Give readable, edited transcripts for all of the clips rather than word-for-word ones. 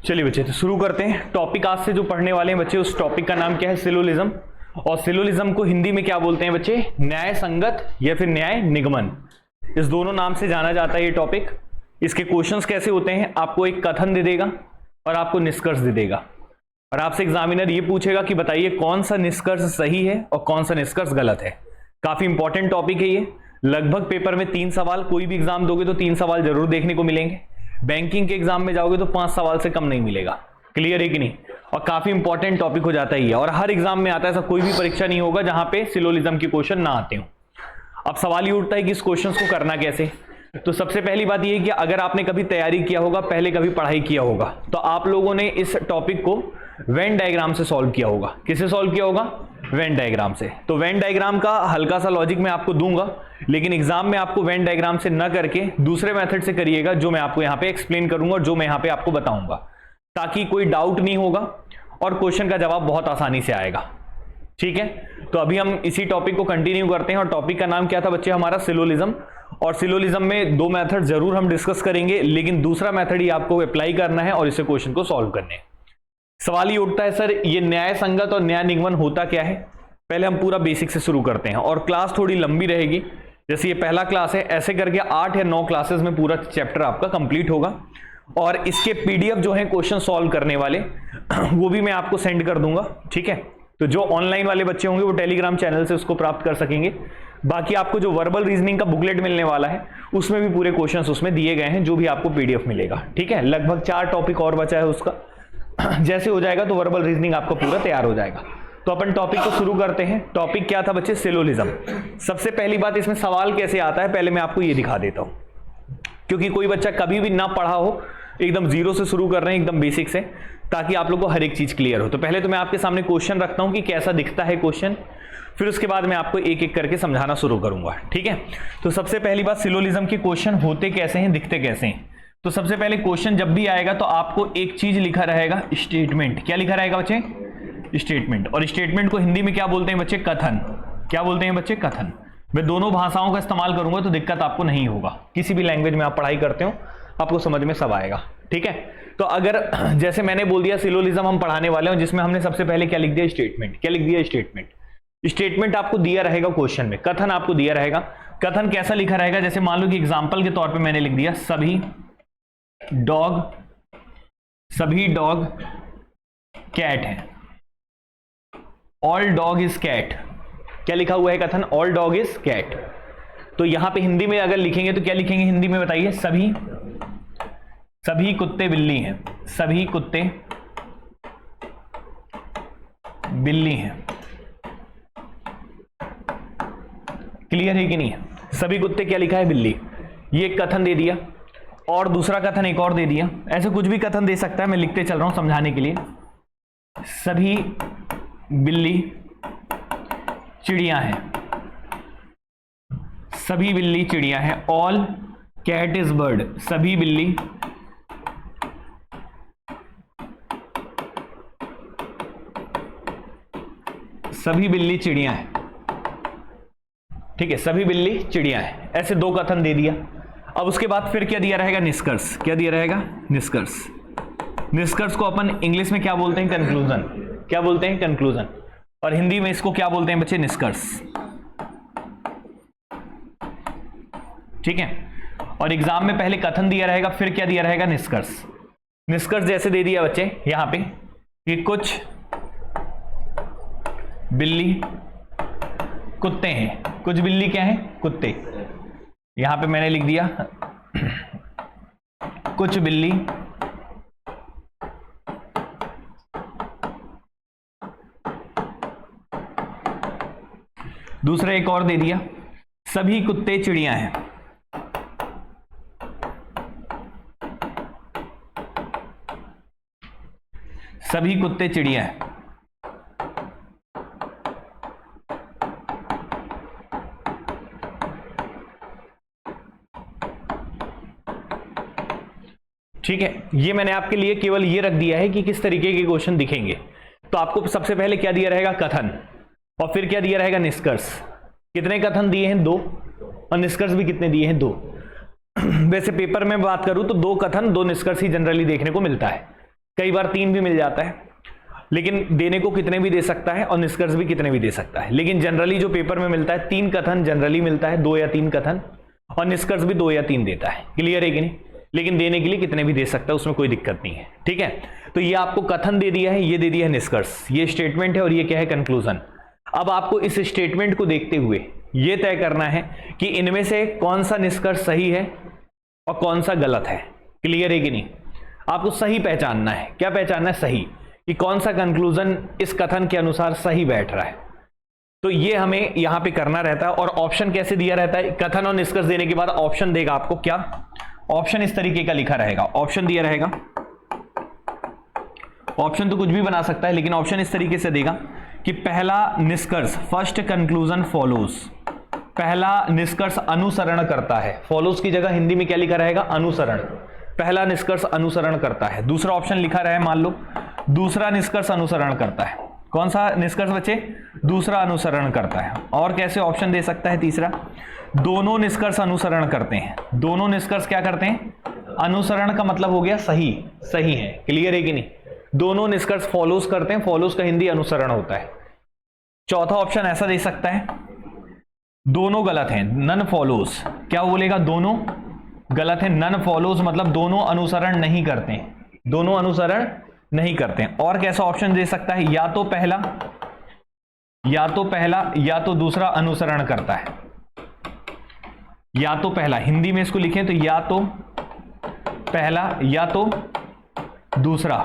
चलिए बच्चे, तो शुरू करते हैं। टॉपिक आज से जो पढ़ने वाले हैं बच्चे, उस टॉपिक का नाम क्या है? सिलोलिज्म। और सिलोलिज्म को हिंदी में क्या बोलते हैं बच्चे? न्याय संगत या फिर न्याय निगमन, इस दोनों नाम से जाना जाता है ये टॉपिक। इसके क्वेश्चंस कैसे होते हैं? आपको एक कथन दे देगा और आपको निष्कर्ष दे देगा, और आपसे एग्जामिनर ये पूछेगा कि बताइए कौन सा निष्कर्ष सही है और कौन सा निष्कर्ष गलत है। काफी इंपॉर्टेंट टॉपिक है ये। लगभग पेपर में 3 सवाल, कोई भी एग्जाम दोगे तो 3 सवाल जरूर देखने को मिलेंगे। बैंकिंग के एग्जाम में जाओगे तो 5 सवाल से कम नहीं मिलेगा। क्लियर है कि नहीं? और काफी इंपॉर्टेंट टॉपिक हो जाता है ये, और हर एग्जाम में आता है। ऐसा कोई भी परीक्षा नहीं होगा जहां पे सिलोलिज्म के क्वेश्चन ना आते हो। अब सवाल ये उठता है कि इस क्वेश्चन को करना कैसे। तो सबसे पहली बात यह है कि अगर आपने कभी तैयारी किया होगा, पहले कभी पढ़ाई किया होगा, तो आप लोगों ने इस टॉपिक को वेन डायग्राम से सॉल्व किया होगा। किससे सॉल्व किया होगा? वेन डायग्राम से। तो वेन डायग्राम का हल्का सा लॉजिक मैं आपको दूंगा, लेकिन एग्जाम में आपको वेन डायग्राम से न करके दूसरे मेथड से करिएगा, जो मैं आपको यहां पे एक्सप्लेन करूंगा और जो मैं यहां पे आपको बताऊंगा, ताकि कोई डाउट नहीं होगा और क्वेश्चन का जवाब बहुत आसानी से आएगा। ठीक है, तो अभी हम इसी टॉपिक को कंटिन्यू करते हैं। और टॉपिक का नाम क्या था बच्चे? हमारा सिलोलिज्म। और सिलोलिज्म में 2 मेथड जरूर हम डिस्कस करेंगे, लेकिन दूसरा मेथड ही आपको अप्लाई करना है और इसे क्वेश्चन को सॉल्व करने हैं। सवाल ये उठता है, सर ये न्याय संगत और न्याय निगमन होता क्या है? पहले हम पूरा बेसिक से शुरू करते हैं, और क्लास थोड़ी लंबी रहेगी। जैसे ये पहला क्लास है, ऐसे करके 8 या 9 क्लासेस में पूरा चैप्टर आपका कंप्लीट होगा। और इसके पीडीएफ जो है क्वेश्चन सॉल्व करने वाले, वो भी मैं आपको सेंड कर दूंगा। ठीक है, तो जो ऑनलाइन वाले बच्चे होंगे वो टेलीग्राम चैनल से उसको प्राप्त कर सकेंगे। बाकी आपको जो वर्बल रीजनिंग का बुकलेट मिलने वाला है, उसमें भी पूरे क्वेश्चंस उसमें दिए गए हैं, जो भी आपको पीडीएफ मिलेगा। ठीक है, लगभग 4 टॉपिक और बचा है उसका। जैसे हो जाएगा तो वर्बल रीजनिंग आपका पूरा तैयार हो जाएगा। तो अपन टॉपिक को शुरू करते हैं। टॉपिक क्या था बच्चे? सिलोलिज्म। सबसे पहली बात, इसमें सवाल कैसे आता है पहले मैं आपको ये दिखा देता हूं, क्योंकि कोई बच्चा कभी भी ना पढ़ा हो, एकदम जीरो से शुरू कर रहे हैं, एकदम बेसिक से, ताकि आप लोग को हर एक चीज क्लियर हो। तो पहले तो मैं आपके सामने क्वेश्चन रखता हूं कि कैसा दिखता है क्वेश्चन, फिर उसके बाद मैं आपको एक एक करके समझाना शुरू करूंगा। ठीक है, तो सबसे पहली बात, सिलोलिज्म के क्वेश्चन होते कैसे हैं, दिखते कैसे हैं। तो सबसे पहले क्वेश्चन जब भी आएगा तो आपको एक चीज लिखा रहेगा, स्टेटमेंट। क्या लिखा रहेगा बच्चे? स्टेटमेंट। और स्टेटमेंट को हिंदी में क्या बोलते हैं बच्चे? कथन। क्या बोलते हैं बच्चे? कथन। मैं दोनों भाषाओं का इस्तेमाल करूंगा तो दिक्कत आपको नहीं होगा। किसी भी लैंग्वेज में आप पढ़ाई करते हो आपको समझ में सब आएगा। ठीक है, तो अगर जैसे मैंने बोल दिया सिलोलिज्म हम पढ़ाने वाले हैं, जिसमें हमने सबसे पहले क्या लिख दिया? स्टेटमेंट। क्या लिख दिया? स्टेटमेंट। स्टेटमेंट आपको दिया रहेगा क्वेश्चन में, कथन आपको दिया रहेगा। कथन कैसा लिखा रहेगा? जैसे मान लो कि एग्जाम्पल के तौर पर मैंने लिख दिया, सभी डॉग कैट है। All dog is cat. क्या लिखा हुआ है कथन? All dog is cat. तो यहां पे हिंदी में अगर लिखेंगे तो क्या लिखेंगे हिंदी में बताइए? सभी कुत्ते बिल्ली हैं। सभी कुत्ते बिल्ली हैं। क्लियर है कि नहीं? सभी कुत्ते क्या लिखा है? बिल्ली। ये एक कथन दे दिया, और दूसरा कथन एक और दे दिया। ऐसे कुछ भी कथन दे सकता है, मैं लिखते चल रहा हूं समझाने के लिए। सभी बिल्ली चिड़िया हैं। सभी बिल्ली चिड़िया हैं। All cat is bird. सभी बिल्ली चिड़िया हैं। ठीक है, सभी बिल्ली चिड़िया हैं। ऐसे 2 कथन दे दिया। अब उसके बाद फिर क्या दिया रहेगा? निष्कर्ष। क्या दिया रहेगा? निष्कर्ष। निष्कर्ष को अपन इंग्लिश में क्या बोलते हैं? कंक्लूजन। क्या बोलते हैं? कंक्लूजन। और हिंदी में इसको क्या बोलते हैं बच्चे? निष्कर्ष। ठीक है, और एग्जाम में पहले कथन दिया रहेगा, फिर क्या दिया रहेगा? निष्कर्ष। निष्कर्ष जैसे दे दिया बच्चे यहां पे कि कुछ बिल्ली कुत्ते हैं। कुछ बिल्ली क्या है? कुत्ते। यहां पे मैंने लिख दिया कुछ बिल्ली दूसरा एक और दे दिया, सभी कुत्ते चिड़िया हैं। सभी कुत्ते चिड़िया हैं। ठीक है, ये मैंने आपके लिए केवल ये रख दिया है कि किस तरीके के क्वेश्चन दिखेंगे। तो आपको सबसे पहले क्या दिया रहेगा? कथन। और फिर क्या दिया रहेगा? निष्कर्ष। कितने कथन दिए हैं? 2। और निष्कर्ष भी कितने दिए हैं? 2। वैसे पेपर में बात करूं तो 2 कथन 2 निष्कर्ष ही जनरली देखने को मिलता है। कई बार 3 भी मिल जाता है, लेकिन देने को कितने भी दे सकता है और निष्कर्ष भी कितने भी दे सकता है। लेकिन जनरली जो पेपर में मिलता है 3 कथन जनरली मिलता है, 2 या 3 कथन, और निष्कर्ष भी 2 या 3 देता है। क्लियर है कि नहीं? लेकिन देने के लिए कितने भी दे सकता है, उसमें कोई दिक्कत नहीं है। ठीक है, तो ये आपको कथन दे दिया है, ये दे दिया है निष्कर्ष, ये स्टेटमेंट है और ये क्या है? कंक्लूजन। अब आपको इस स्टेटमेंट को देखते हुए ये तय करना है कि इनमें से कौन सा निष्कर्ष सही है और कौन सा गलत है। क्लियर है कि नहीं? आपको सही पहचानना है। क्या पहचानना है? सही, कि कौन सा कंक्लूजन इस कथन के अनुसार सही बैठ रहा है। तो ये हमें यहां पे करना रहता है। और ऑप्शन कैसे दिया रहता है? कथन और निष्कर्ष देने के बाद ऑप्शन देगा आपको। क्या ऑप्शन? इस तरीके का लिखा रहेगा, ऑप्शन दिया रहेगा। ऑप्शन तो कुछ भी बना सकता है, लेकिन ऑप्शन इस तरीके से देगा कि पहला निष्कर्ष, फर्स्ट कंक्लूजन फॉलोज, पहला निष्कर्ष अनुसरण करता है। फॉलोज की जगह हिंदी में क्या लिखा रहेगा? अनुसरण। पहला निष्कर्ष अनुसरण करता है। दूसरा ऑप्शन लिखा रहा है, मान लो दूसरा निष्कर्ष अनुसरण करता है। कौन सा निष्कर्ष बच्चे? दूसरा अनुसरण करता है। और कैसे ऑप्शन दे सकता है? तीसरा, दोनों निष्कर्ष अनुसरण करते हैं। दोनों निष्कर्ष क्या करते हैं? अनुसरण का मतलब हो गया सही, सही है। क्लियर है कि नहीं? दोनों निष्कर्ष फॉलोज करते हैं, फॉलोज का हिंदी अनुसरण होता है। चौथा ऑप्शन ऐसा दे सकता है, दोनों गलत हैं, नन फॉलोज। क्या बोलेगा? दोनों गलत है। नन फॉलोज मतलब दोनों अनुसरण नहीं करते हैं, दोनों अनुसरण नहीं करते हैं। और कैसा ऑप्शन दे सकता है? या तो पहला या तो दूसरा अनुसरण करता है। या तो पहला, हिंदी में इसको लिखें तो या तो पहला या तो दूसरा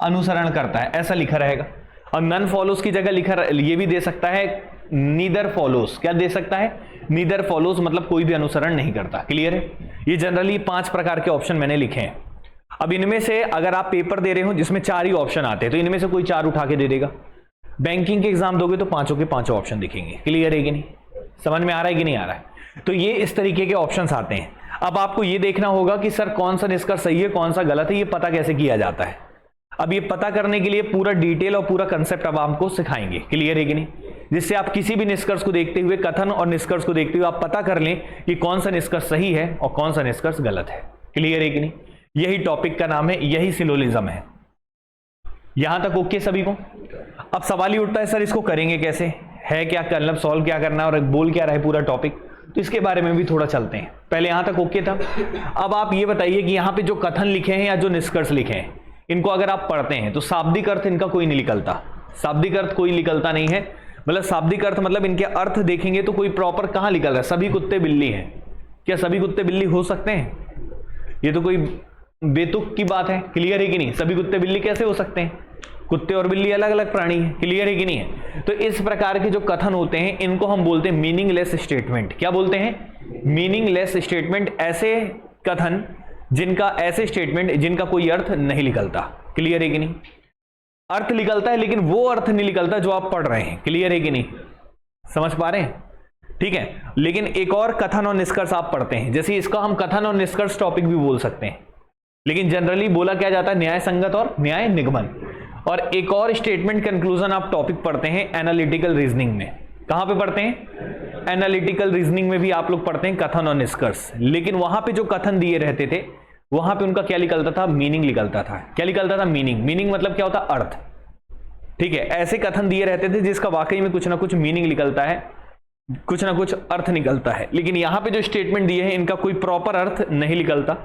अनुसरण करता है, ऐसा लिखा रहेगा। और नन फॉलोज की जगह लिखा ये भी दे सकता है, नीदर फॉलोज। क्या दे सकता है? नीदर फॉलोज मतलब कोई भी अनुसरण नहीं करता। क्लियर है? ये जनरली 5 प्रकार के ऑप्शन मैंने लिखे हैं। अब इनमें से अगर आप पेपर दे रहे हो जिसमें 4 ही ऑप्शन आते हैं, तो इनमें से कोई 4 उठा के दे देगा। बैंकिंग के एग्जाम दोगे तो 5 के 5 ऑप्शन दिखेंगे। क्लियर है कि नहीं? समझ में आ रहा है कि नहीं आ रहा है? तो ये इस तरीके के ऑप्शंस आते हैं। अब आपको ये देखना होगा कि सर कौन सा निष्कर्ष सही है, कौन सा गलत है, ये पता कैसे किया जाता है। अब ये पता करने के लिए पूरा डिटेल और पूरा कंसेप्ट अब आपको सिखाएंगे। क्लियर है कि नहीं? जिससे आप किसी भी निष्कर्ष को देखते हुए, कथन और निष्कर्ष को देखते हुए आप पता कर लें कि कौन सा निष्कर्ष सही है और कौन सा निष्कर्ष गलत है। क्लियर है कि नहीं? यही टॉपिक का नाम है, यही सिलोजिज्म है। यहां तक ओके सभी को? अब सवाल ही उठता है सर इसको करेंगे कैसे, है क्या, मतलब सॉल्व क्या करना है और बोल क्या रहा है पूरा टॉपिक, तो इसके बारे में भी थोड़ा चलते हैं। पहले यहां तक ओके था। अब आप ये बताइए कि यहां पे जो कथन लिखे हैं या जो निष्कर्ष लिखे हैं, इनको अगर आप पढ़ते हैं तो शाब्दिक अर्थ इनका कोई नहीं निकलता। शाब्दिक अर्थ कोई निकलता नहीं है। मतलब शाब्दिक अर्थ मतलब इनके अर्थ देखेंगे तो कोई प्रॉपर कहां निकल रहा है? सभी कुत्ते बिल्ली हैं। क्या सभी कुत्ते बिल्ली हो सकते हैं? ये तो कोई बेतुक की बात है। क्लियर है कि नहीं? सभी कुत्ते बिल्ली कैसे हो सकते हैं? कुत्ते और बिल्ली अलग अलग प्राणी है। क्लियर है कि नहीं है? तो इस प्रकार के जो कथन होते हैं इनको हम बोलते हैं मीनिंगलेस स्टेटमेंट। क्या बोलते हैं? Meaningless statement. ऐसे कथन जिनका, ऐसे स्टेटमेंट जिनका कोई अर्थ नहीं निकलता। क्लियर है कि नहीं? अर्थ निकलता है लेकिन वो अर्थ नहीं निकलता जो आप पढ़ रहे हैं। क्लियर है कि नहीं? समझ पा रहे हैं? ठीक है। लेकिन एक और कथन और निष्कर्ष आप पढ़ते हैं, जैसे इसका हम कथन और निष्कर्ष टॉपिक भी बोल सकते हैं, लेकिन जनरली बोला क्या जाता है? न्याय संगत और न्याय निगमन। और एक और स्टेटमेंट कंक्लूजन आप टॉपिक पढ़ते हैं एनालिटिकल रीजनिंग में। कहां पे पढ़ते हैं? एनालिटिकल रीजनिंग में भी आप लोग पढ़ते हैं कथन और निष्कर्ष। लेकिन वहां पे जो कथन दिए रहते थे वहां पे उनका क्या निकलता था? मीनिंग निकलता था। क्या निकलता था? मीनिंग। मीनिंग मतलब क्या होता? अर्थ। ठीक है। ऐसे कथन दिए रहते थे जिसका वाकई में कुछ ना कुछ मीनिंग निकलता है, कुछ ना कुछ अर्थ निकलता है। लेकिन यहां पे जो स्टेटमेंट दिए हैं इनका कोई प्रॉपर अर्थ नहीं निकलता,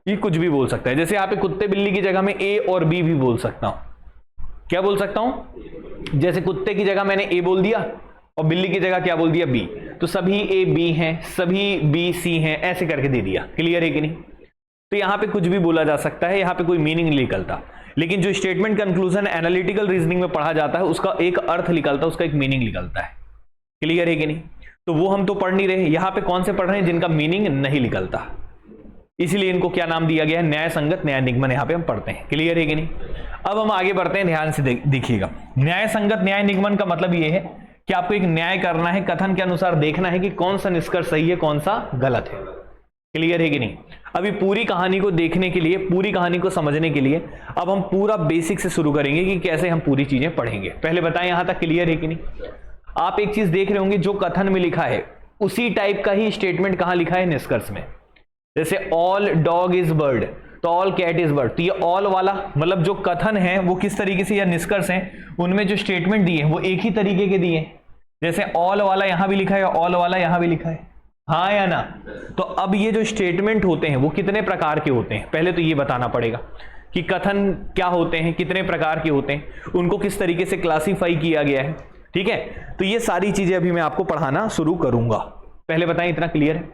ये कुछ भी बोल सकता है। जैसे यहां पे कुत्ते बिल्ली की जगह में ए और बी भी बोल सकता हूं। क्या बोल सकता हूं? जैसे कुत्ते की जगह मैंने ए बोल दिया और बिल्ली की जगह क्या बोल दिया? बी। तो सभी ए बी हैं, सभी बी सी हैं, ऐसे करके दे दिया। क्लियर है कि नहीं? तो यहां पे कुछ भी बोला जा सकता है, यहां पे कोई मीनिंग नहीं निकलता। लेकिन जो स्टेटमेंट कंक्लूजन एनालिटिकल रीजनिंग में पढ़ा जाता है उसका एक अर्थ निकलता है, उसका एक मीनिंग निकलता है। क्लियर है कि नहीं? तो वो हम तो पढ़ नहीं रहे। यहां पे कौन से पढ़ रहे हैं? जिनका मीनिंग नहीं निकलता। इसीलिए इनको क्या नाम दिया गया है? न्याय संगत न्याय निगमन यहां पे हम पढ़ते हैं। क्लियर है कि नहीं? अब हम आगे बढ़ते हैं, ध्यान से देखिएगा। न्याय संगत न्याय निगमन का मतलब यह है कि आपको एक न्याय करना है, कथन के अनुसार देखना है कि कौन सा निष्कर्ष सही है, कौन सा गलत है। क्लियर है कि नहीं? अभी पूरी कहानी को देखने के लिए, पूरी कहानी को समझने के लिए अब हम पूरा बेसिक से शुरू करेंगे कि कैसे हम पूरी चीजें पढ़ेंगे। पहले बताएं यहां तक क्लियर है कि नहीं? आप एक चीज देख रहे होंगे, जो कथन में लिखा है उसी टाइप का ही स्टेटमेंट कहां लिखा है? निष्कर्ष में। जैसे ऑल डॉग इज बर्ड, तो ऑल कैट इज बर्ड। तो ये ऑल वाला मतलब जो कथन है वो किस तरीके से या निष्कर्ष हैं उनमें जो स्टेटमेंट दिए हैं वो एक ही तरीके के दिए हैं। जैसे ऑल वाला यहां भी लिखा है, ऑल वाला यहां भी लिखा है, हाँ या ना। तो अब ये जो स्टेटमेंट होते हैं वो कितने प्रकार के होते हैं, पहले तो ये बताना पड़ेगा कि कथन क्या होते हैं, कितने प्रकार के होते हैं, उनको किस तरीके से क्लासिफाई किया गया है। ठीक है, तो ये सारी चीजें अभी मैं आपको पढ़ाना शुरू करूंगा। पहले बताएं इतना क्लियर है।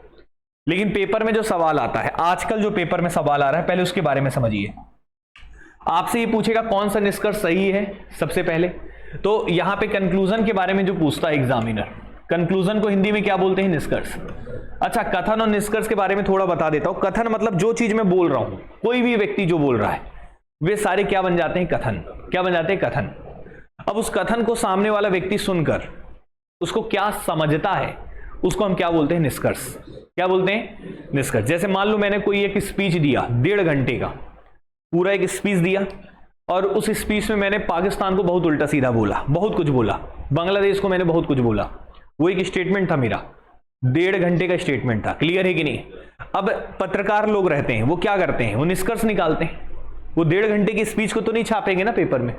लेकिन पेपर में जो सवाल आता है, आजकल जो पेपर में सवाल आ रहा है, पहले उसके बारे में समझिए। आपसे ये पूछेगा कौन सा निष्कर्ष सही है। सबसे पहले तो यहां पे कंक्लूजन के बारे में जो पूछता है एग्जामिनर, कंक्लूजन को हिंदी में क्या बोलते हैं, निष्कर्ष। अच्छा, कथन और निष्कर्ष के बारे में थोड़ा बता देता हूं। कथन मतलब जो चीज मैं बोल रहा हूं, कोई भी व्यक्ति जो बोल रहा है, वे सारे क्या बन जाते हैं, कथन। क्या बन जाते हैं, कथन। अब उस कथन को सामने वाला व्यक्ति सुनकर उसको क्या समझता है, उसको हम क्या बोलते हैं, निष्कर्ष। क्या बोलते हैं, निष्कर्ष। जैसे मान लो मैंने कोई एक स्पीच दिया 1.5 घंटे का, पूरा एक स्पीच दिया और उस स्पीच में मैंने पाकिस्तान को बहुत उल्टा सीधा बोला, बहुत कुछ बोला, बांग्लादेश को मैंने बहुत कुछ बोला, वो एक स्टेटमेंट था मेरा, 1.5 घंटे का स्टेटमेंट था। क्लियर है कि नहीं। अब पत्रकार लोग रहते हैं, वो क्या करते हैं, वो निष्कर्ष निकालते हैं। वो 1.5 घंटे की स्पीच को तो नहीं छापेंगे ना पेपर में,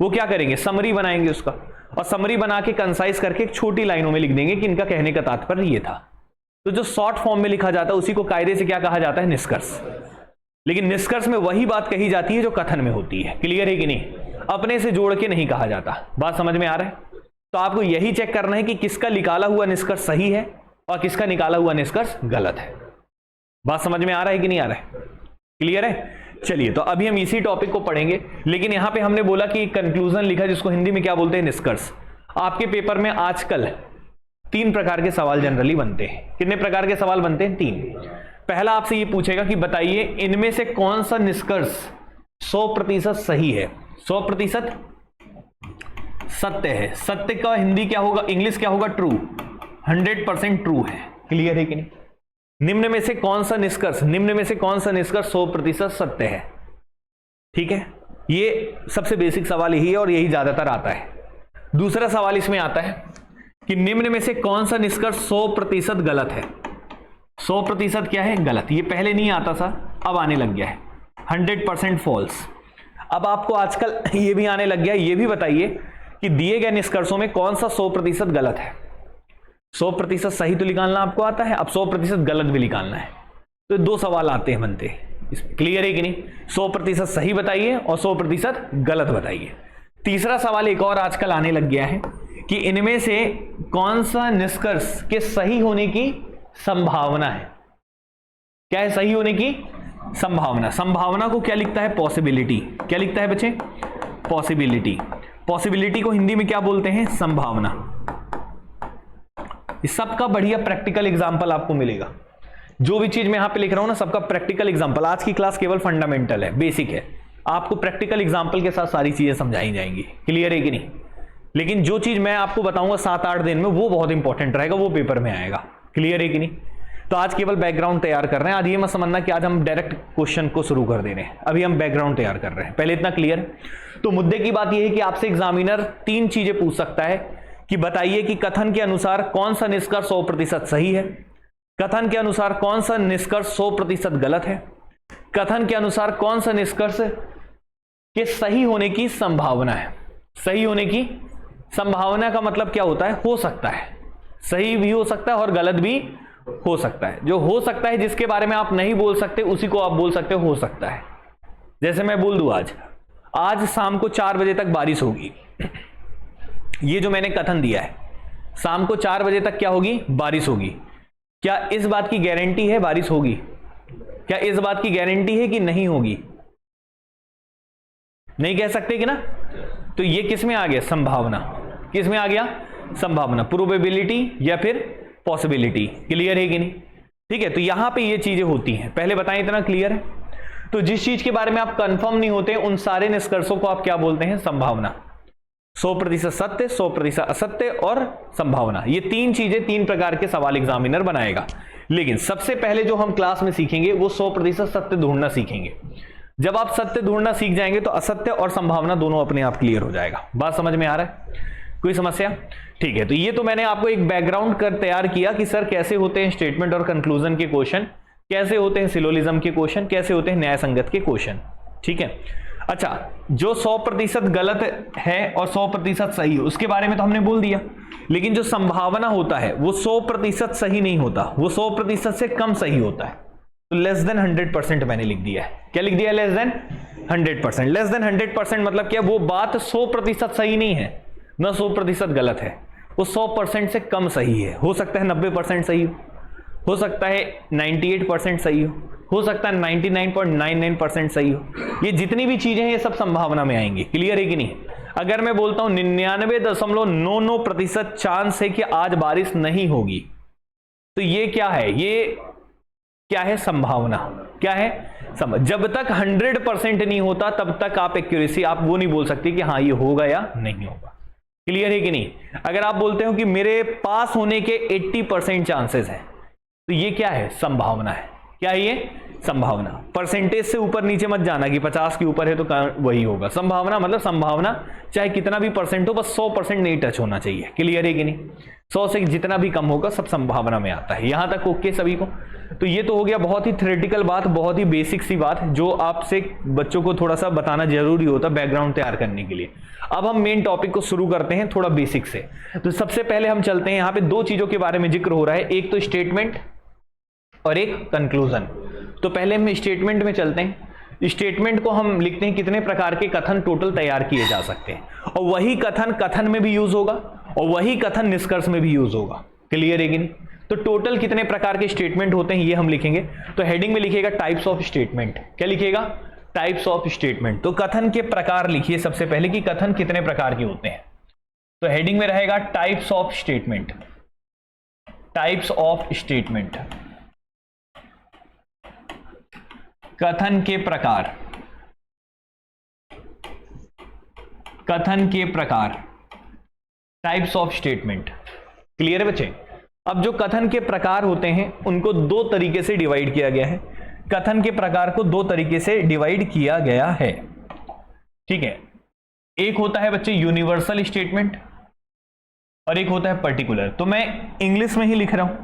वो क्या करेंगे, समरी बनाएंगे उसका, और समरी बना के कंसाइज करके एक छोटी लाइनों में लिख देंगे कि इनका कहने का तात्पर्य ये था। तो जो शॉर्ट फॉर्म में लिखा जाता है उसी को कायदे से क्या कहा जाता है, निष्कर्ष। लेकिन निष्कर्ष में वही बात कही जाती है जो कथन में होती है। क्लियर है कि नहीं, अपने से जोड़ के नहीं कहा जाता। बात समझ में आ रहा है। तो आपको यही चेक करना है कि किसका निकाला हुआ निष्कर्ष सही है और किसका निकाला हुआ निष्कर्ष गलत है। बात समझ में आ रहा है कि नहीं आ रहा है, क्लियर है। चलिए, तो अभी हम इसी टॉपिक को पढ़ेंगे। लेकिन यहां पे हमने बोला कि कंक्लूजन लिखा, जिसको हिंदी में क्या बोलते हैं, निष्कर्ष। आपके पेपर में आजकल 3 प्रकार के सवाल जनरली बनते हैं। कितने प्रकार के सवाल बनते हैं, 3। पहला आपसे ये पूछेगा कि बताइए इनमें से कौन सा निष्कर्ष 100% सही है, 100% सत्य है। सत्य का हिंदी क्या होगा, इंग्लिश क्या होगा, ट्रू। 100% ट्रू है। क्लियर है कि नहीं। निम्न में से कौन सा निष्कर्ष, निम्न में से कौन सा निष्कर्ष 100% सत्य है। ठीक है, ये सबसे बेसिक सवाल यही है और यही ज्यादातर आता है। दूसरा सवाल इसमें आता है कि निम्न में से कौन सा निष्कर्ष 100% गलत है। 100% क्या है, गलत। ये पहले नहीं आता था, अब आने लग गया है। 100% फॉल्स। अब आपको आजकल ये भी आने लग गया है। ये भी बताइए कि दिए गए निष्कर्षों में कौन सा 100% गलत है। 100% सही तो निकालना आपको आता है, अब 100% गलत भी निकालना है। तो 2 सवाल आते हैं बनते। क्लियर है कि नहीं। 100% सही बताइए और 100% गलत बताइए। तीसरा सवाल एक और आजकल आने लग गया है कि इनमें से कौन सा निष्कर्ष के सही होने की संभावना है। क्या है, सही होने की संभावना। संभावना को क्या लिखता है, पॉसिबिलिटी। क्या लिखता है बच्चे, पॉसिबिलिटी। पॉसिबिलिटी को हिंदी में क्या बोलते हैं, संभावना। इस सबका बढ़िया प्रैक्टिकल एग्जांपल आपको मिलेगा। जो भी चीज मैं यहां पे लिख रहा हूं ना, सबका प्रैक्टिकल एग्जांपल। आज की क्लास केवल फंडामेंटल है, बेसिक है। आपको प्रैक्टिकल एग्जांपल के साथ सारी चीजें समझाई जाएंगी। क्लियर है कि नहीं। लेकिन जो चीज मैं आपको बताऊंगा 7-8 दिन में, वो बहुत इंपॉर्टेंट रहेगा, वो पेपर में आएगा। क्लियर है कि नहीं। तो आज केवल बैकग्राउंड तैयार कर रहे हैं। आज ये मत समझना कि आज हम डायरेक्ट क्वेश्चन को शुरू कर दे रहे हैं, अभी हम बैकग्राउंड तैयार कर रहे हैं। पहले इतना क्लियर है। तो मुद्दे की बात यह है कि आपसे एग्जामिनर 3 चीजें पूछ सकता है कि बताइए कि कथन के अनुसार कौन सा निष्कर्ष 100% सही है, कथन के अनुसार कौन सा निष्कर्ष 100% गलत है, कथन के अनुसार कौन सा निष्कर्ष के सही होने की संभावना है। सही होने की संभावना का मतलब क्या होता है, हो सकता है, सही भी हो सकता है और गलत भी हो सकता है। जो हो सकता है, जिसके बारे में आप नहीं बोल सकते, उसी को आप बोल सकते हो सकता है। जैसे मैं बोल दूं आज शाम को 4 बजे तक बारिश होगी। ये जो मैंने कथन दिया है, शाम को 4 बजे तक क्या होगी, बारिश होगी। क्या इस बात की गारंटी है बारिश होगी? क्या इस बात की गारंटी है कि नहीं होगी? नहीं कह सकते कि ना। तो ये किस में आ गया, संभावना। किस में आ गया, संभावना। प्रोबेबिलिटी या फिर पॉसिबिलिटी। क्लियर है कि नहीं। ठीक है, तो यहां पे ये चीजें होती हैं। पहले बताएं, इतना क्लियर है। तो जिस चीज के बारे में आप कंफर्म नहीं होते, उन सारे निष्कर्षों को आप क्या बोलते हैं, संभावना। 100% सत्य, 100% असत्य और संभावना। ये 3 चीजें, 3 प्रकार के सवाल एग्जामिनर बनाएगा। लेकिन सबसे पहले जो हम क्लास में सीखेंगे वो 100% सत्य ढूंढना सीखेंगे। जब आप सत्य ढूंढना सीख जाएंगे तो असत्य और संभावना दोनों अपने आप क्लियर हो जाएगा। बात समझ में आ रहा है, कोई समस्या? ठीक है, तो ये तो मैंने आपको एक बैकग्राउंड कर तैयार किया कि सर कैसे होते हैं स्टेटमेंट और कंक्लूजन के क्वेश्चन, कैसे होते हैं सिलोलिज्म के क्वेश्चन, कैसे होते हैं न्याय संगत के क्वेश्चन। ठीक है, अच्छा, जो 100% गलत है और 100% सही है उसके बारे में तो हमने बोल दिया, लेकिन जो संभावना होता है वो 100% सही नहीं होता, वो 100% से कम सही होता है। तो लेस देन 100% मैंने लिख दिया है। क्या लिख दिया है? Less than 100%। लेस देन 100% मतलब क्या? वो बात 100% सही नहीं है, ना 100% गलत है, वो 100% से कम सही है। हो सकता है 90% सही हो सकता है 98% सही हो सकता है 99.99% सही हो। ये जितनी भी चीजें हैं ये सब संभावना में आएंगी। क्लियर है कि नहीं? अगर मैं बोलता हूं 99.99% चांस है कि आज बारिश नहीं होगी, तो ये क्या है? ये क्या है? संभावना। क्या है? जब तक 100% नहीं होता तब तक आप एक्यूरेसी आप वो नहीं बोल सकते कि हाँ ये होगा या नहीं होगा। क्लियर है कि नहीं? अगर आप बोलते हो कि मेरे पास होने के 80% चांसेस हैं, तो ये क्या है? संभावना है। क्या है ये? संभावना। परसेंटेज से ऊपर नीचे मत जाना कि 50 के ऊपर है तो वही होगा। संभावना मतलब संभावना चाहे कितना भी परसेंट हो, बस 100% नहीं टच होना चाहिए। क्लियर है कि नहीं? 100 से जितना भी कम होगा सब संभावना में आता है। यहां तक ओके सभी को? तो ये तो हो गया बहुत ही थ्योरेटिकल बात, बहुत ही बेसिक सी बात जो आपसे बच्चों को थोड़ा सा बताना जरूरी होता है बैकग्राउंड तैयार करने के लिए। अब हम मेन टॉपिक को शुरू करते हैं थोड़ा बेसिक से। तो सबसे पहले हम चलते हैं, यहां पे दो चीजों के बारे में जिक्र हो रहा है, एक तो स्टेटमेंट और एक कंक्लूजन। तो पहले हम स्टेटमेंट में चलते हैं। स्टेटमेंट को हम लिखते हैं कितने प्रकार के कथन टोटल तैयार किए जा सकते हैं, और वही कथन कथन में भी यूज होगा और वही कथन निष्कर्ष में भी यूज होगा। क्लियर है कि नहीं? तो टोटल कितने प्रकार के स्टेटमेंट होते हैं ये हम लिखेंगे। तो हेडिंग में लिखिएगा टाइप्स ऑफ स्टेटमेंट। क्या लिखिएगा? Types of statement. तो कथन के प्रकार लिखिए सबसे पहले कि कथन कितने प्रकार के होते हैं। तो हेडिंग में रहेगा types of statement. Types of statement, कथन के प्रकार। कथन के प्रकार, टाइप्स ऑफ स्टेटमेंट। क्लियर है बच्चे? अब जो कथन के प्रकार होते हैं उनको दो तरीके से डिवाइड किया गया है। कथन के प्रकार को दो तरीके से डिवाइड किया गया है। ठीक है, एक होता है बच्चे यूनिवर्सल स्टेटमेंट और एक होता है पर्टिकुलर। तो मैं इंग्लिश में ही लिख रहा हूं,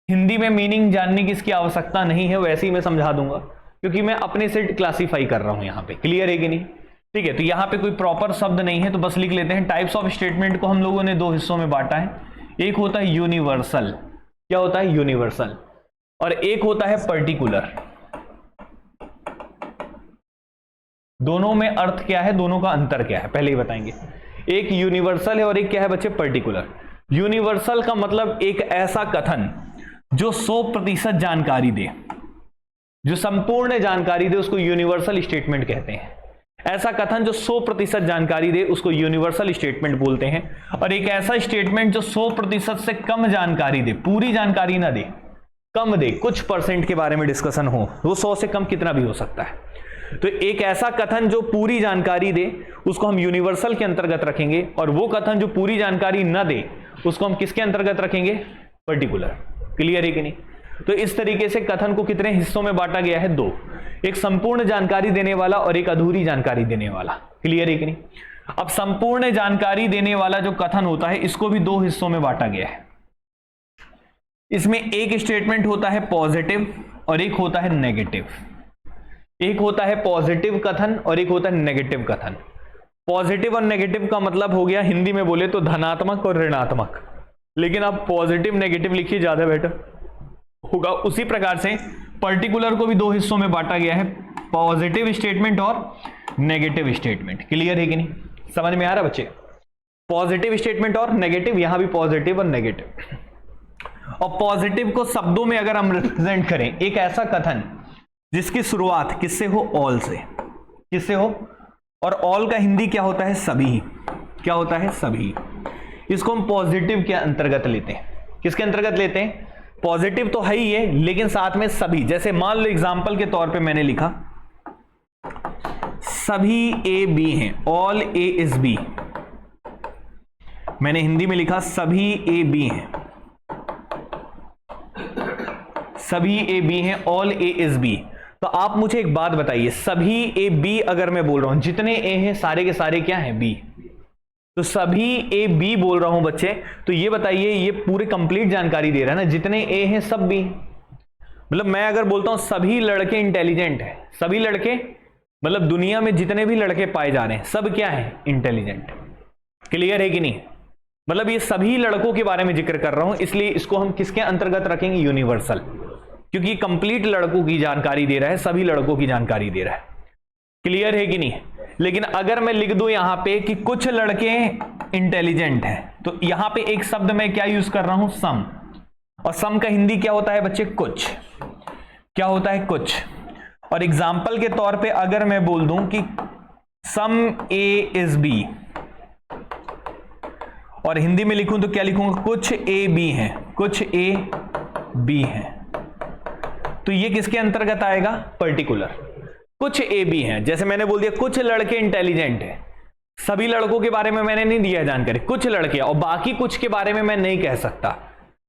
हिंदी में मीनिंग जानने की इसकी आवश्यकता नहीं है, वैसे ही मैं समझा दूंगा क्योंकि मैं अपने से क्लासीफाई कर रहा हूं यहां पे। क्लियर है कि नहीं? ठीक है, तो यहां पे कोई प्रॉपर शब्द नहीं है तो बस लिख लेते हैं। टाइप्स ऑफ स्टेटमेंट को हम लोगों ने दो हिस्सों में बांटा है, एक होता है यूनिवर्सल। क्या होता है? यूनिवर्सल। और एक होता है पर्टिकुलर। दोनों में अर्थ क्या है, दोनों का अंतर क्या है पहले ही बताएंगे। एक यूनिवर्सल है और एक क्या है बच्चे? पर्टिकुलर। यूनिवर्सल का मतलब एक ऐसा कथन जो 100% जानकारी दे, जो संपूर्ण जानकारी दे, उसको यूनिवर्सल स्टेटमेंट कहते हैं। ऐसा कथन जो 100% जानकारी दे उसको यूनिवर्सल स्टेटमेंट बोलते हैं। और एक ऐसा स्टेटमेंट जो 100% से कम जानकारी दे, पूरी जानकारी ना दे, कम दे, कुछ परसेंट के बारे में डिस्कशन हो, वो 100 से कम कितना भी हो सकता है। तो एक ऐसा कथन जो पूरी जानकारी दे उसको हम यूनिवर्सल के अंतर्गत रखेंगे, और वो कथन जो पूरी जानकारी ना दे उसको हम किसके अंतर्गत रखेंगे? पर्टिकुलर। क्लियर है कि नहीं? तो इस तरीके से कथन को कितने हिस्सों में बांटा गया है? दो, एक संपूर्ण जानकारी देने वाला और एक अधूरी जानकारी देने वाला। क्लियर है कि नहीं? अब संपूर्ण जानकारी देने वाला जो कथन होता है इसको भी दो हिस्सों में बांटा गया है। इसमें एक स्टेटमेंट होता है पॉजिटिव और एक होता है नेगेटिव। एक होता है पॉजिटिव कथन और एक होता है नेगेटिव कथन। पॉजिटिव और नेगेटिव का मतलब हो गया, हिंदी में बोले तो धनात्मक और ऋणात्मक, लेकिन आप पॉजिटिव नेगेटिव लिखिए, ज्यादा बेटर होगा। उसी प्रकार से पर्टिकुलर को भी दो हिस्सों में बांटा गया है, पॉजिटिव स्टेटमेंट और नेगेटिव स्टेटमेंट। क्लियर है कि नहीं? समझ में आ रहा बच्चे? पॉजिटिव स्टेटमेंट और नेगेटिव, यहां भी पॉजिटिव और नेगेटिव। और पॉजिटिव को शब्दों में अगर हम रिप्रेजेंट करें, एक ऐसा कथन जिसकी शुरुआत किससे हो? ऑल से। किससे हो? और ऑल का हिंदी क्या होता है? सभी। क्या होता है? सभी। इसको हम पॉजिटिव के अंतर्गत लेते हैं। किसके अंतर्गत लेते हैं? पॉजिटिव तो है ही है, लेकिन साथ में सभी। जैसे मान लो एग्जांपल के तौर पे मैंने लिखा सभी ए बी हैं, ऑल ए इज बी। मैंने हिंदी में लिखा सभी ए बी हैं, सभी ए बी हैं, ऑल ए इज बी। तो आप मुझे एक बात बताइए, सभी ए बी अगर मैं बोल रहा हूं, जितने ए हैं सारे के सारे क्या हैं? बी। तो सभी ए बी बोल रहा हूं बच्चे, तो ये बताइए ये पूरी कंप्लीट जानकारी दे रहा है ना, जितने ए हैं सब बी। मतलब मैं अगर बोलता हूं सभी लड़के इंटेलिजेंट हैं, सभी लड़के मतलब दुनिया में जितने भी लड़के पाए जा रहे हैं सब क्या है, इंटेलिजेंट। क्लियर है कि नहीं? मतलब ये सभी लड़कों के बारे में जिक्र कर रहा हूं, इसलिए इसको हम किसके अंतर्गत रखेंगे, यूनिवर्सल, क्योंकि कंप्लीट लड़कों की जानकारी दे रहा है, सभी लड़कों की जानकारी दे रहा है। क्लियर है कि नहीं? लेकिन अगर मैं लिख दूं यहां पे कि कुछ लड़के इंटेलिजेंट हैं, तो यहां पे एक शब्द मैं क्या यूज कर रहा हूं, सम। और सम का हिंदी क्या होता है बच्चे, कुछ। क्या होता है, कुछ। और एग्जाम्पल के तौर पे अगर मैं बोल दूं कि सम ए इज बी, और हिंदी में लिखूं तो क्या लिखूंगा, कुछ ए बी हैं, कुछ ए बी हैं, तो ये किसके अंतर्गत आएगा, पर्टिकुलर। कुछ ए बी हैं, जैसे मैंने बोल दिया कुछ लड़के इंटेलिजेंट हैं, सभी लड़कों के बारे में मैंने नहीं दिया जानकारी, कुछ लड़के, और बाकी कुछ के बारे में मैं नहीं कह सकता।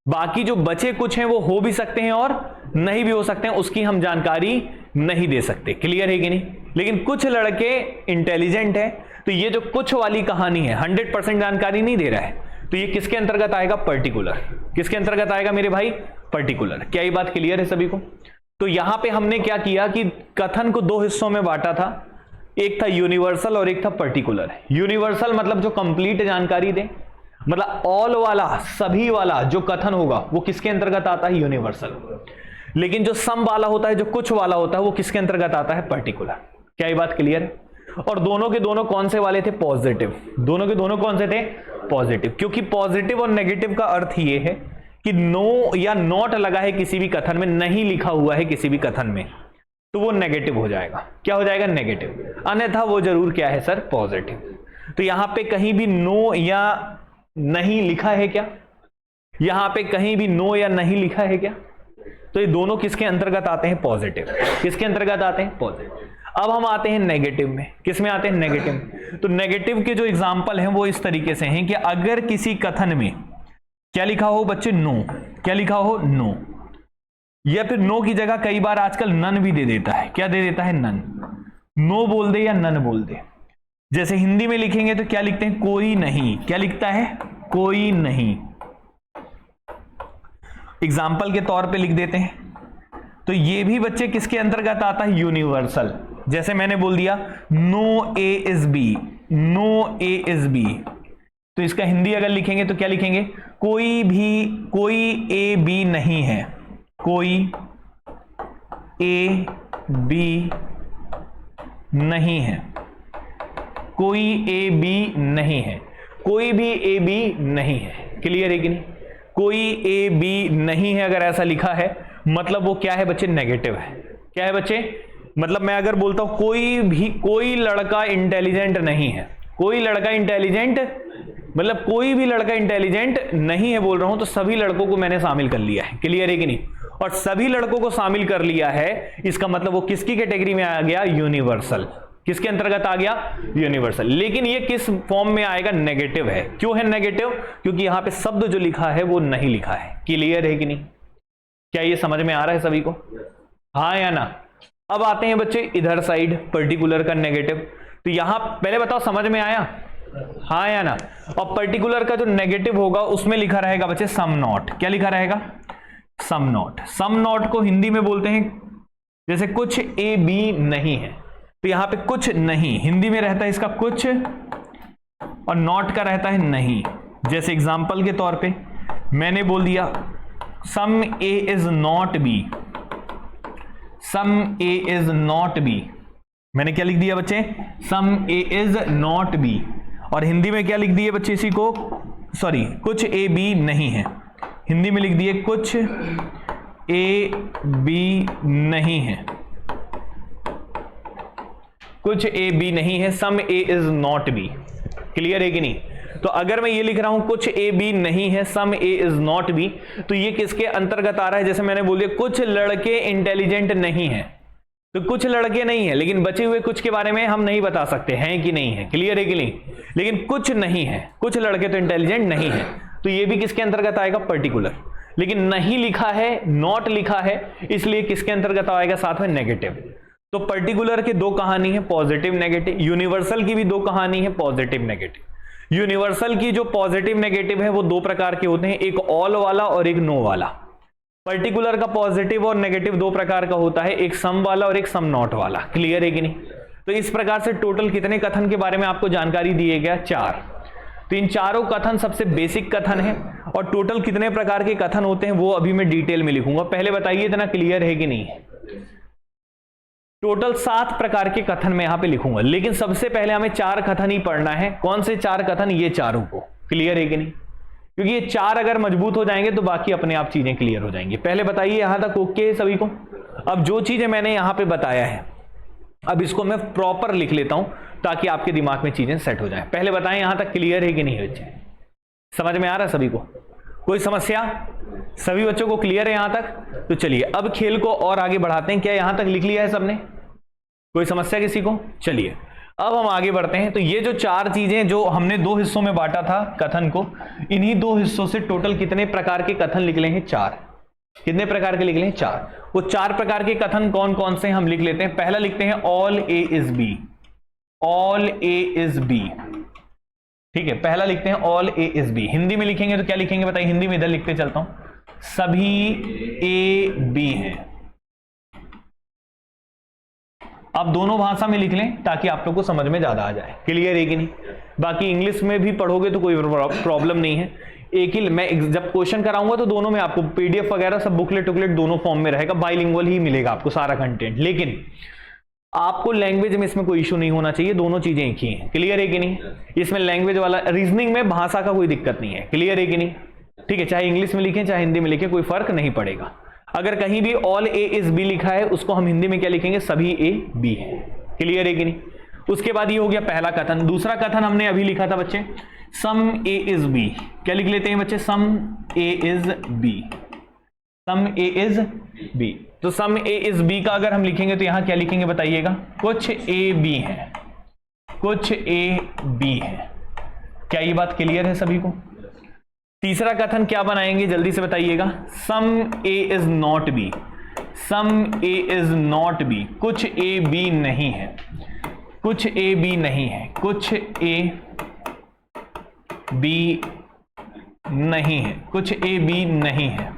बाकी जो बचे कुछ हैं वो हो भी सकते हैं और नहीं भी हो सकते हैं, उसकी हम जानकारी नहीं दे सकते। क्लियर है कि नहीं? लेकिन कुछ लड़के इंटेलिजेंट हैं, तो ये जो कुछ वाली कहानी है 100% जानकारी नहीं दे रहा है, तो ये किसके अंतर्गत आएगा, पर्टिकुलर। किसके अंतर्गत आएगा मेरे भाई, पर्टिकुलर। क्या ये बात क्लियर है सभी को? तो यहां पे हमने क्या किया कि कथन को दो हिस्सों में बांटा था, एक था यूनिवर्सल और एक था पर्टिकुलर। यूनिवर्सल मतलब जो कंप्लीट जानकारी दे, मतलब ऑल वाला, सभी वाला जो कथन होगा वो किसके अंतर्गत आता है, यूनिवर्सल। लेकिन जो सम वाला होता है, जो कुछ वाला होता है, वो किसके अंतर्गत आता है, पर्टिकुलर। क्या ये बात क्लियर है? और दोनों के दोनों कौन से वाले थे, पॉजिटिव। दोनों के दोनों कौन से थे, पॉजिटिव। क्योंकि पॉजिटिव और नेगेटिव का अर्थ ये है कि नो या नॉट लगा है किसी भी कथन में, नहीं लिखा हुआ है किसी भी कथन में, तो वो नेगेटिव हो जाएगा। क्या हो जाएगा, नेगेटिव। अन्यथा वो जरूर क्या है सर, पॉजिटिव। तो यहां पे कहीं भी नो या नहीं लिखा है क्या, यहां पे कहीं भी नो या नहीं लिखा है क्या, तो ये दोनों किसके अंतर्गत आते हैं, पॉजिटिव। किसके अंतर्गत आते हैं, पॉजिटिव। अब हम आते हैं नेगेटिव में। किस में आते हैं, नेगेटिव। तो नेगेटिव के जो एग्जाम्पल हैं वो इस तरीके से हैं कि अगर किसी कथन में क्या लिखा हो बच्चे, नो। क्या लिखा हो, नो। या फिर नो की जगह कई बार आजकल नन भी दे देता है। क्या दे देता है, नन। नो बोल दे या नन बोल दे। जैसे हिंदी में लिखेंगे तो क्या लिखते हैं, कोई नहीं। क्या लिखता है, कोई नहीं। एग्जाम्पल के तौर पे लिख देते हैं, तो ये भी बच्चे किसके अंतर्गत आता है, यूनिवर्सल। जैसे मैंने बोल दिया no A is B, no A is B, तो इसका हिंदी अगर लिखेंगे तो क्या लिखेंगे, कोई ए बी नहीं है, कोई ए बी नहीं है, कोई ए बी नहीं है, कोई भी ए बी नहीं है। क्लियर है कि नहीं? कोई ए बी नहीं है अगर ऐसा लिखा है, मतलब वो क्या है बच्चे, नेगेटिव है। क्या है बच्चे, मतलब मैं अगर बोलता हूं कोई लड़का इंटेलिजेंट नहीं है, कोई लड़का इंटेलिजेंट, मतलब कोई भी लड़का इंटेलिजेंट नहीं है बोल रहा हूं, तो सभी लड़कों को मैंने शामिल कर लिया है। क्लियर है कि नहीं? और सभी लड़कों को शामिल कर लिया है, इसका मतलब वो किसकी कैटेगरी में आ गया, यूनिवर्सल। किसके अंतर्गत आ गया, यूनिवर्सल। लेकिन ये किस फॉर्म में आएगा, नेगेटिव है। क्यों है नेगेटिव? क्योंकि यहां पे शब्द जो लिखा है वो नहीं लिखा है। क्लियर है कि नहीं? क्या ये समझ में आ रहा है सभी को, हाँ या ना? अब आते हैं बच्चे इधर साइड, पर्टिकुलर का नेगेटिव। तो यहां पहले बताओ समझ में आया, हाँ या ना? और पर्टिकुलर का जो नेगेटिव होगा उसमें लिखा रहेगा बच्चे सम नॉट। क्या लिखा रहेगा, सम नॉट। सम नॉट को हिंदी में बोलते हैं, जैसे कुछ ए बी नहीं है, तो यहां पे कुछ नहीं हिंदी में रहता है इसका कुछ, और नॉट का रहता है नहीं। जैसे एग्जांपल के तौर पे मैंने बोल दिया some A is not B, some A is not B. मैंने क्या लिख दिया बच्चे, some A is not B. और हिंदी में क्या लिख दिए बच्चे इसी को, सॉरी, कुछ ए बी नहीं है, हिंदी में लिख दिए कुछ ए बी नहीं है, कुछ ए बी नहीं है, सम A is not B. Clear है कि नहीं? तो अगर मैं ये लिख रहा हूं कुछ ए बी नहीं है, सम ए इज नॉट बी, तो ये किसके अंतर्गत आ रहा है? जैसे मैंने बोल दिया कुछ लड़के इंटेलिजेंट नहीं है, तो कुछ लड़के नहीं है, लेकिन बचे हुए कुछ के बारे में हम नहीं बता सकते हैं कि नहीं है। क्लियर है कि नहीं? लेकिन कुछ नहीं है, कुछ लड़के तो इंटेलिजेंट नहीं है, तो ये भी किसके अंतर्गत आएगा, पर्टिकुलर। लेकिन नहीं लिखा है, नॉट लिखा है, इसलिए किसके अंतर्गत आएगा, साथ में नेगेटिव। तो पर्टिकुलर की दो कहानी है, पॉजिटिव नेगेटिव। यूनिवर्सल की भी दो कहानी है, पॉजिटिव नेगेटिव। यूनिवर्सल की जो पॉजिटिव नेगेटिव है वो दो प्रकार के होते हैं, एक ऑल वाला और एक नो वाला। पर्टिकुलर का पॉजिटिव और नेगेटिव दो प्रकार का होता है, एक सम वाला और एक सम नॉट वाला। क्लियर है कि नहीं? तो इस प्रकार से टोटल कितने कथन के बारे में आपको जानकारी दिए गया? 4। तो इन चारों कथन सबसे बेसिक कथन है, और टोटल कितने प्रकार के कथन होते हैं वो अभी मैं डिटेल में लिखूंगा। पहले बताइए इतना क्लियर है कि नहीं? टोटल 7 प्रकार के कथन मैं यहां पे लिखूंगा, लेकिन सबसे पहले हमें 4 कथन ही पढ़ना है। कौन से 4 कथन? ये चारों को। क्लियर है कि नहीं? क्योंकि ये 4 अगर मजबूत हो जाएंगे तो बाकी अपने आप चीजें क्लियर हो जाएंगी। पहले बताइए यहां तक ओके है सभी को? अब जो चीजें मैंने यहां पे बताया है, अब इसको मैं प्रॉपर लिख लेता हूं ताकि आपके दिमाग में चीजें सेट हो जाएं। पहले बताएं यहां तक क्लियर है कि नहीं बच्चे? समझ में आ रहा है सभी को? कोई समस्या? सभी बच्चों को क्लियर है यहां तक? तो चलिए अब खेल को और आगे बढ़ाते हैं। क्या यहां तक लिख लिया है सबने? कोई समस्या किसी को? चलिए अब हम आगे बढ़ते हैं। तो ये जो 4 चीजें जो हमने 2 हिस्सों में बांटा था कथन को, इन्हीं 2 हिस्सों से टोटल कितने प्रकार के कथन निकले हैं? 4। कितने प्रकार के निकले हैं? 4। वो 4 प्रकार के कथन कौन कौन से हम लिख लेते हैं। पहला लिखते हैं all A is B. All A is B, ठीक है, पहला लिखते हैं all A is B. Hindi में लिखेंगे तो क्या लिखेंगे बताइए? हिंदी में इधर लिखते चलता हूं, सभी ए बी हैं। आप दोनों भाषा में लिख लें ताकि आप लोग को समझ में ज्यादा आ जाए। क्लियर है कि नहीं? बाकी इंग्लिश में भी पढ़ोगे तो कोई प्रॉब्लम नहीं है। एक ही मैं जब क्वेश्चन कराऊंगा तो दोनों में आपको पीडीएफ वगैरह सब बुकलेट टुकलेट दोनों फॉर्म में रहेगा, बाइलिंगुअल ही मिलेगा आपको सारा कंटेंट। लेकिन आपको लैंग्वेज में इसमें कोई इशू नहीं होना चाहिए, दोनों चीजें एक ही हैं। क्लियर है कि नहीं? इसमें लैंग्वेज वाला रीजनिंग में भाषा का कोई दिक्कत नहीं है। क्लियर है कि नहीं? ठीक है, चाहे इंग्लिश में लिखें चाहे हिंदी में लिखें कोई फर्क नहीं पड़ेगा। अगर कहीं भी ऑल ए इज बी लिखा है उसको हम हिंदी में क्या लिखेंगे? सभी ए बी है। क्लियर है कि नहीं? उसके बाद ये हो गया पहला कथन। दूसरा कथन हमने अभी लिखा था बच्चे, सम ए इज बी। क्या लिख लेते हैं बच्चे? Some A is B. Some A is B. तो सम ए इज बी का अगर हम लिखेंगे तो यहां क्या लिखेंगे बताइएगा? कुछ ए बी है। कुछ ए बी है। क्या ये बात क्लियर है सभी को? तीसरा कथन क्या बनाएंगे जल्दी से बताइएगा? Some A is not B. Some A is not B. कुछ ए बी नहीं है। कुछ ए बी नहीं है। कुछ ए बी नहीं है। कुछ ए बी नहीं है।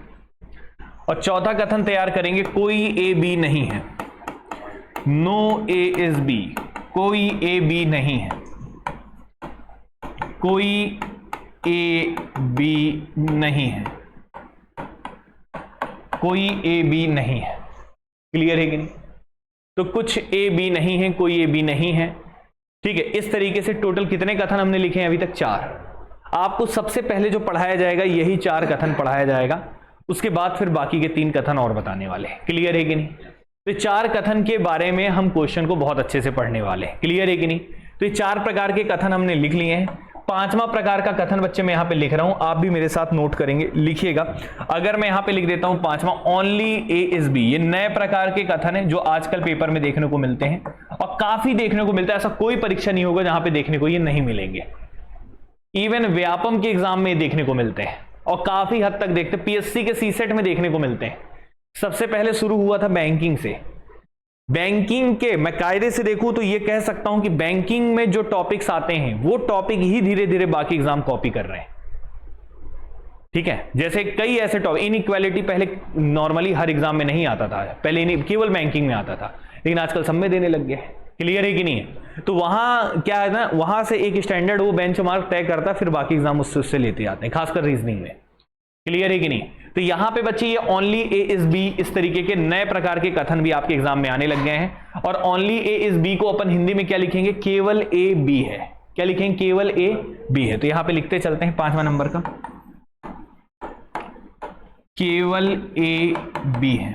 और चौथा कथन तैयार करेंगे, कोई ए बी नहीं है। No A is B. कोई ए बी नहीं है। कोई ए बी नहीं है। कोई ए बी नहीं है। क्लियर है कि नहीं? तो कुछ ए बी नहीं है, कोई ए बी नहीं है। ठीक है, इस तरीके से टोटल कितने कथन हमने लिखे हैं अभी तक? 4। आपको सबसे पहले जो पढ़ाया जाएगा यही 4 कथन पढ़ाया जाएगा, उसके बाद फिर बाकी के 3 कथन और बताने वाले हैं। क्लियर है कि नहीं? तो 4 कथन के बारे में हम क्वेश्चन को बहुत अच्छे से पढ़ने वाले हैं। क्लियर है कि नहीं? तो ये 4 प्रकार के कथन हमने लिख लिए हैं। 5वां प्रकार का कथन बच्चे मैं यहां पे लिख रहा हूं, आप भी मेरे साथ नोट करेंगे, लिखिएगा। अगर मैं यहां पे लिख देता हूं 5वां, ओनली ए इज बी। ये नए प्रकार के कथन है जो आजकल पेपर में देखने को मिलते हैं और काफी देखने को मिलता है। ऐसा कोई परीक्षा नहीं होगा जहां पे देखने को ये नहीं मिलेंगे। इवन व्यापम के एग्जाम में देखने को मिलते हैं और काफी हद तक देखते, पीएससी के सीसेट में देखने को मिलते हैं। सबसे पहले शुरू हुआ था बैंकिंग से। बैंकिंग के मैं कायदे से देखूं तो ये कह सकता हूं कि बैंकिंग में जो टॉपिक्स आते हैं वो टॉपिक ही धीरे धीरे बाकी एग्जाम कॉपी कर रहे हैं। ठीक है, जैसे कई ऐसे टॉपिक, इनइक्वालिटी पहले नॉर्मली हर एग्जाम में नहीं आता था, पहले केवल बैंकिंग में आता था, लेकिन आजकल सब में देने लग गए। क्लियर है कि नहीं है? तो वहां क्या है ना, वहां से एक स्टैंडर्ड वो बेंचमार्क तय करता, फिर बाकी एग्जाम उससे लेते आते हैं, खासकर रीजनिंग में। क्लियर है कि नहीं? तो यहां पे बच्चे ये ओनली ए इज बी, इस तरीके के नए प्रकार के कथन भी आपके एग्जाम में आने लग गए हैं। और ओनली ए इज बी को अपन हिंदी में क्या लिखेंगे? केवल ए बी है। क्या लिखेंगे? केवल ए बी है। तो यहां पे लिखते चलते हैं 5वां नंबर का, केवल ए बी है।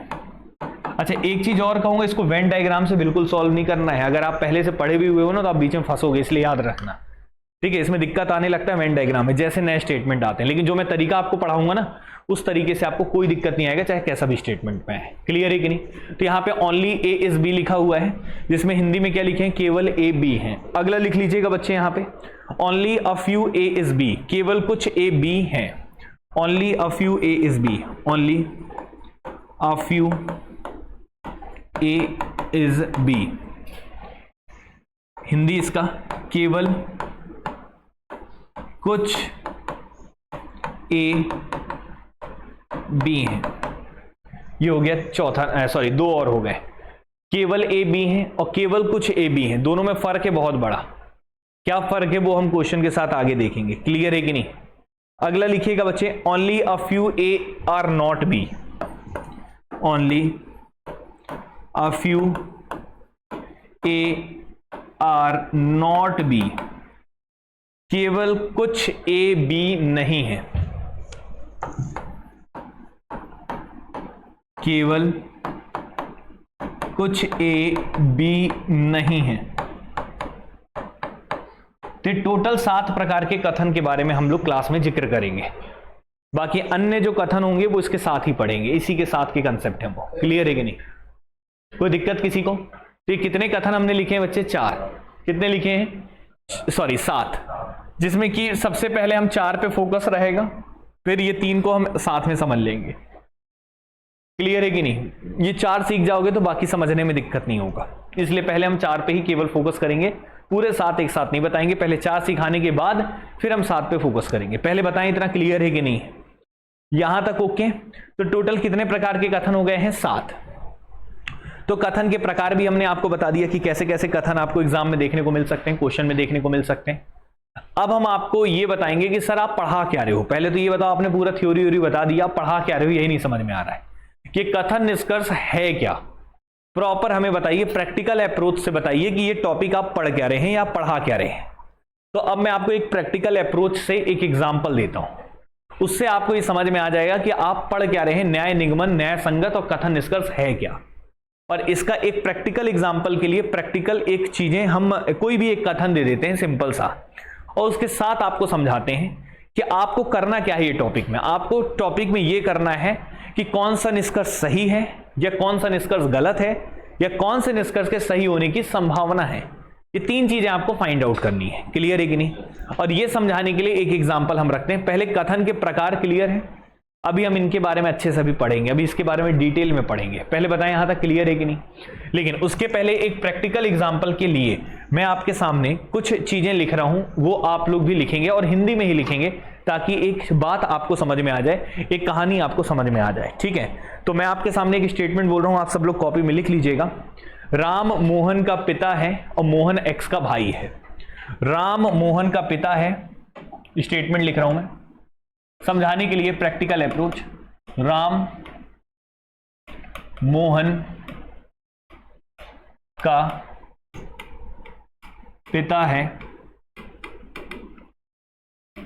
अच्छा, एक चीज और कहूंगा, इसको वेन डायग्राम से बिल्कुल सॉल्व नहीं करना है। अगर आप पहले से पढ़े भी हुए हो ना तो आप बीच में फंसोगे, इसलिए याद रखना। ठीक है, इसमें दिक्कत आने लगता है वेन डायग्राम में, जैसे नए स्टेटमेंट आते हैं। लेकिन जो मैं तरीका आपको पढ़ाऊंगा ना उस तरीके से आपको कोई दिक्कत नहीं आएगा, चाहे कैसा भी स्टेटमेंट में है। क्लियर है कि नहीं? तो यहाँ पे ओनली ए इज बी लिखा हुआ है, जिसमें हिंदी में क्या लिखे हैं? केवल ए बी है। अगला लिख लीजिएगा बच्चे यहाँ पे, only a few A is B. केवल कुछ ए बी है। Only a few A is B. Only a few A is B. Hindi इसका केवल कुछ ए बी है। ये हो गया चौथा, सॉरी 2 और हो गए। केवल ए बी है और केवल कुछ ए बी है, दोनों में फर्क है बहुत बड़ा। क्या फर्क है वो हम क्वेश्चन के साथ आगे देखेंगे। क्लियर है कि नहीं? अगला लिखिएगा बच्चे, only a few A R not be. Only a few A R not be, केवल कुछ ए बी नहीं है, केवल कुछ ए बी नहीं है। तो टोटल 7 प्रकार के कथन के बारे में हम लोग क्लास में जिक्र करेंगे। बाकी अन्य जो कथन होंगे वो इसके साथ ही पढ़ेंगे, इसी के साथ के कंसेप्ट है वो। क्लियर है कि नहीं? कोई दिक्कत किसी को? तो ये कितने कथन हमने लिखे हैं बच्चे? 4। कितने लिखे हैं? सॉरी 7, जिसमें कि सबसे पहले हम 4 पे फोकस रहेगा, फिर ये 3 को हम साथ में समझ लेंगे। क्लियर है कि नहीं? ये 4 सीख जाओगे तो बाकी समझने में दिक्कत नहीं होगा, इसलिए पहले हम 4 पे ही केवल फोकस करेंगे, पूरे 7 एक साथ नहीं बताएंगे। पहले 4 सिखाने के बाद फिर हम 7 पे फोकस करेंगे। पहले बताएं इतना क्लियर है कि नहीं? यहां तक ओके? तो टोटल कितने प्रकार के कथन हो गए हैं? 7। तो कथन के प्रकार भी हमने आपको बता दिया कि कैसे कैसे कथन आपको एग्जाम में देखने को मिल सकते हैं, क्वेश्चन में देखने को मिल सकते हैं। अब हम आपको ये बताएंगे कि सर आप पढ़ा क्या रहे हो। पहले तो ये बताओ, आपने पूरा थ्योरी बता दिया, पढ़ा क्या रहे हो यही नहीं समझ में आ रहा है कि कथन निष्कर्ष है क्या। प्रॉपर हमें बताइए, प्रैक्टिकल अप्रोच से बताइए कि ये टॉपिक आप पढ़ क्या रहे हैं या पढ़ा क्या रहे हैं। तो अब मैं आपको एक प्रैक्टिकल अप्रोच से एक एग्जांपल देता हूं, उससे आपको ये समझ में आ जाएगा कि आप पढ़ क्या रहे हैं। न्याय निगमन, न्याय संगत और कथन निष्कर्ष है क्या। और इसका एक प्रैक्टिकल एग्जांपल के लिए प्रैक्टिकल एक चीजें हम कोई भी एक कथन दे देते हैं सिंपल सा, और उसके साथ आपको समझाते हैं कि आपको करना क्या है। ये टॉपिक में आपको टॉपिक में ये करना है कि कौन सा निष्कर्ष सही है या कौन सा निष्कर्ष गलत है या कौन से निष्कर्ष के सही होने की संभावना है। ये 3 चीजें आपको फाइंड आउट करनी है। क्लियर है कि नहीं? और ये समझाने के लिए एक एग्जांपल हम रखते हैं। पहले कथन के प्रकार क्लियर है, अभी हम इनके बारे में अच्छे से भी पढ़ेंगे, अभी इसके बारे में डिटेल में पढ़ेंगे। पहले बताएं यहां तक क्लियर है कि नहीं? लेकिन उसके पहले एक प्रैक्टिकल एग्जांपल के लिए मैं आपके सामने कुछ चीजें लिख रहा हूं, वो आप लोग भी लिखेंगे और हिंदी में ही लिखेंगे, ताकि एक बात आपको समझ में आ जाए, एक कहानी आपको समझ में आ जाए। ठीक है? तो मैं आपके सामने एक स्टेटमेंट बोल रहा हूं, आप सब लोग कॉपी में लिख लीजिएगा। राम मोहन का पिता है और मोहन एक्स का भाई है। राम मोहन का पिता है, स्टेटमेंट लिख रहा हूं मैं समझाने के लिए, प्रैक्टिकल अप्रोच। राम मोहन का पिता है,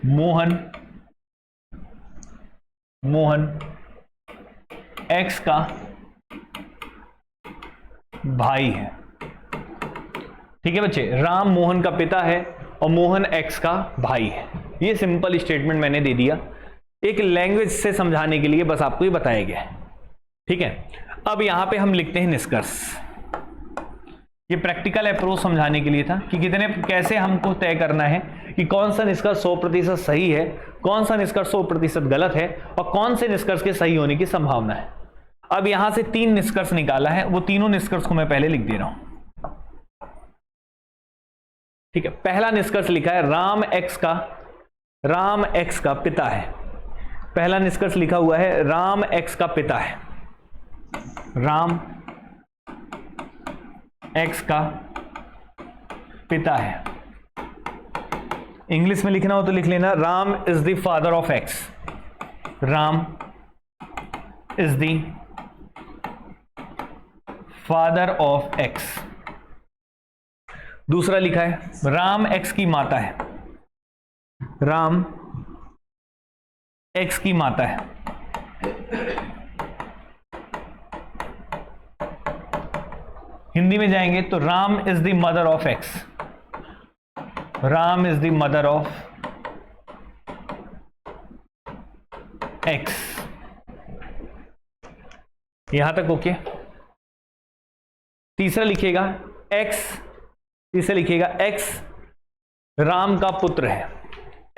मोहन एक्स का भाई है। ठीक है बच्चे, राम मोहन का पिता है और मोहन एक्स का भाई है। ये सिंपल स्टेटमेंट मैंने दे दिया एक लैंग्वेज से समझाने के लिए, बस आपको ये बताया गया है। ठीक है? अब यहां पे हम लिखते हैं निष्कर्ष। ये प्रैक्टिकल अप्रोच समझाने के लिए था कि कितने कैसे हमको तय करना है कि कौन सा निष्कर्ष 100% सही है, कौन सा निष्कर्ष 100% गलत है और कौन से निष्कर्ष के सही होने की संभावना है। अब यहां से 3 निष्कर्ष निकाला है, वो तीनों निष्कर्ष को मैं पहले लिख दे रहा हूं। ठीक है? पहला निष्कर्ष लिखा है राम एक्स का पिता है। पहला निष्कर्ष लिखा हुआ है राम एक्स का पिता है। राम एक्स का पिता है। इंग्लिश में लिखना हो तो लिख लेना, Ram is the father of x. Ram is the father of x. दूसरा लिखा है राम एक्स की माता है। राम एक्स की माता है। हिंदी में जाएंगे तो Ram is the mother of x. Ram is the mother of x. यहां तक ओके? तीसरा लिखिएगा एक्स, तीसरा लिखिएगा एक्स राम का पुत्र है।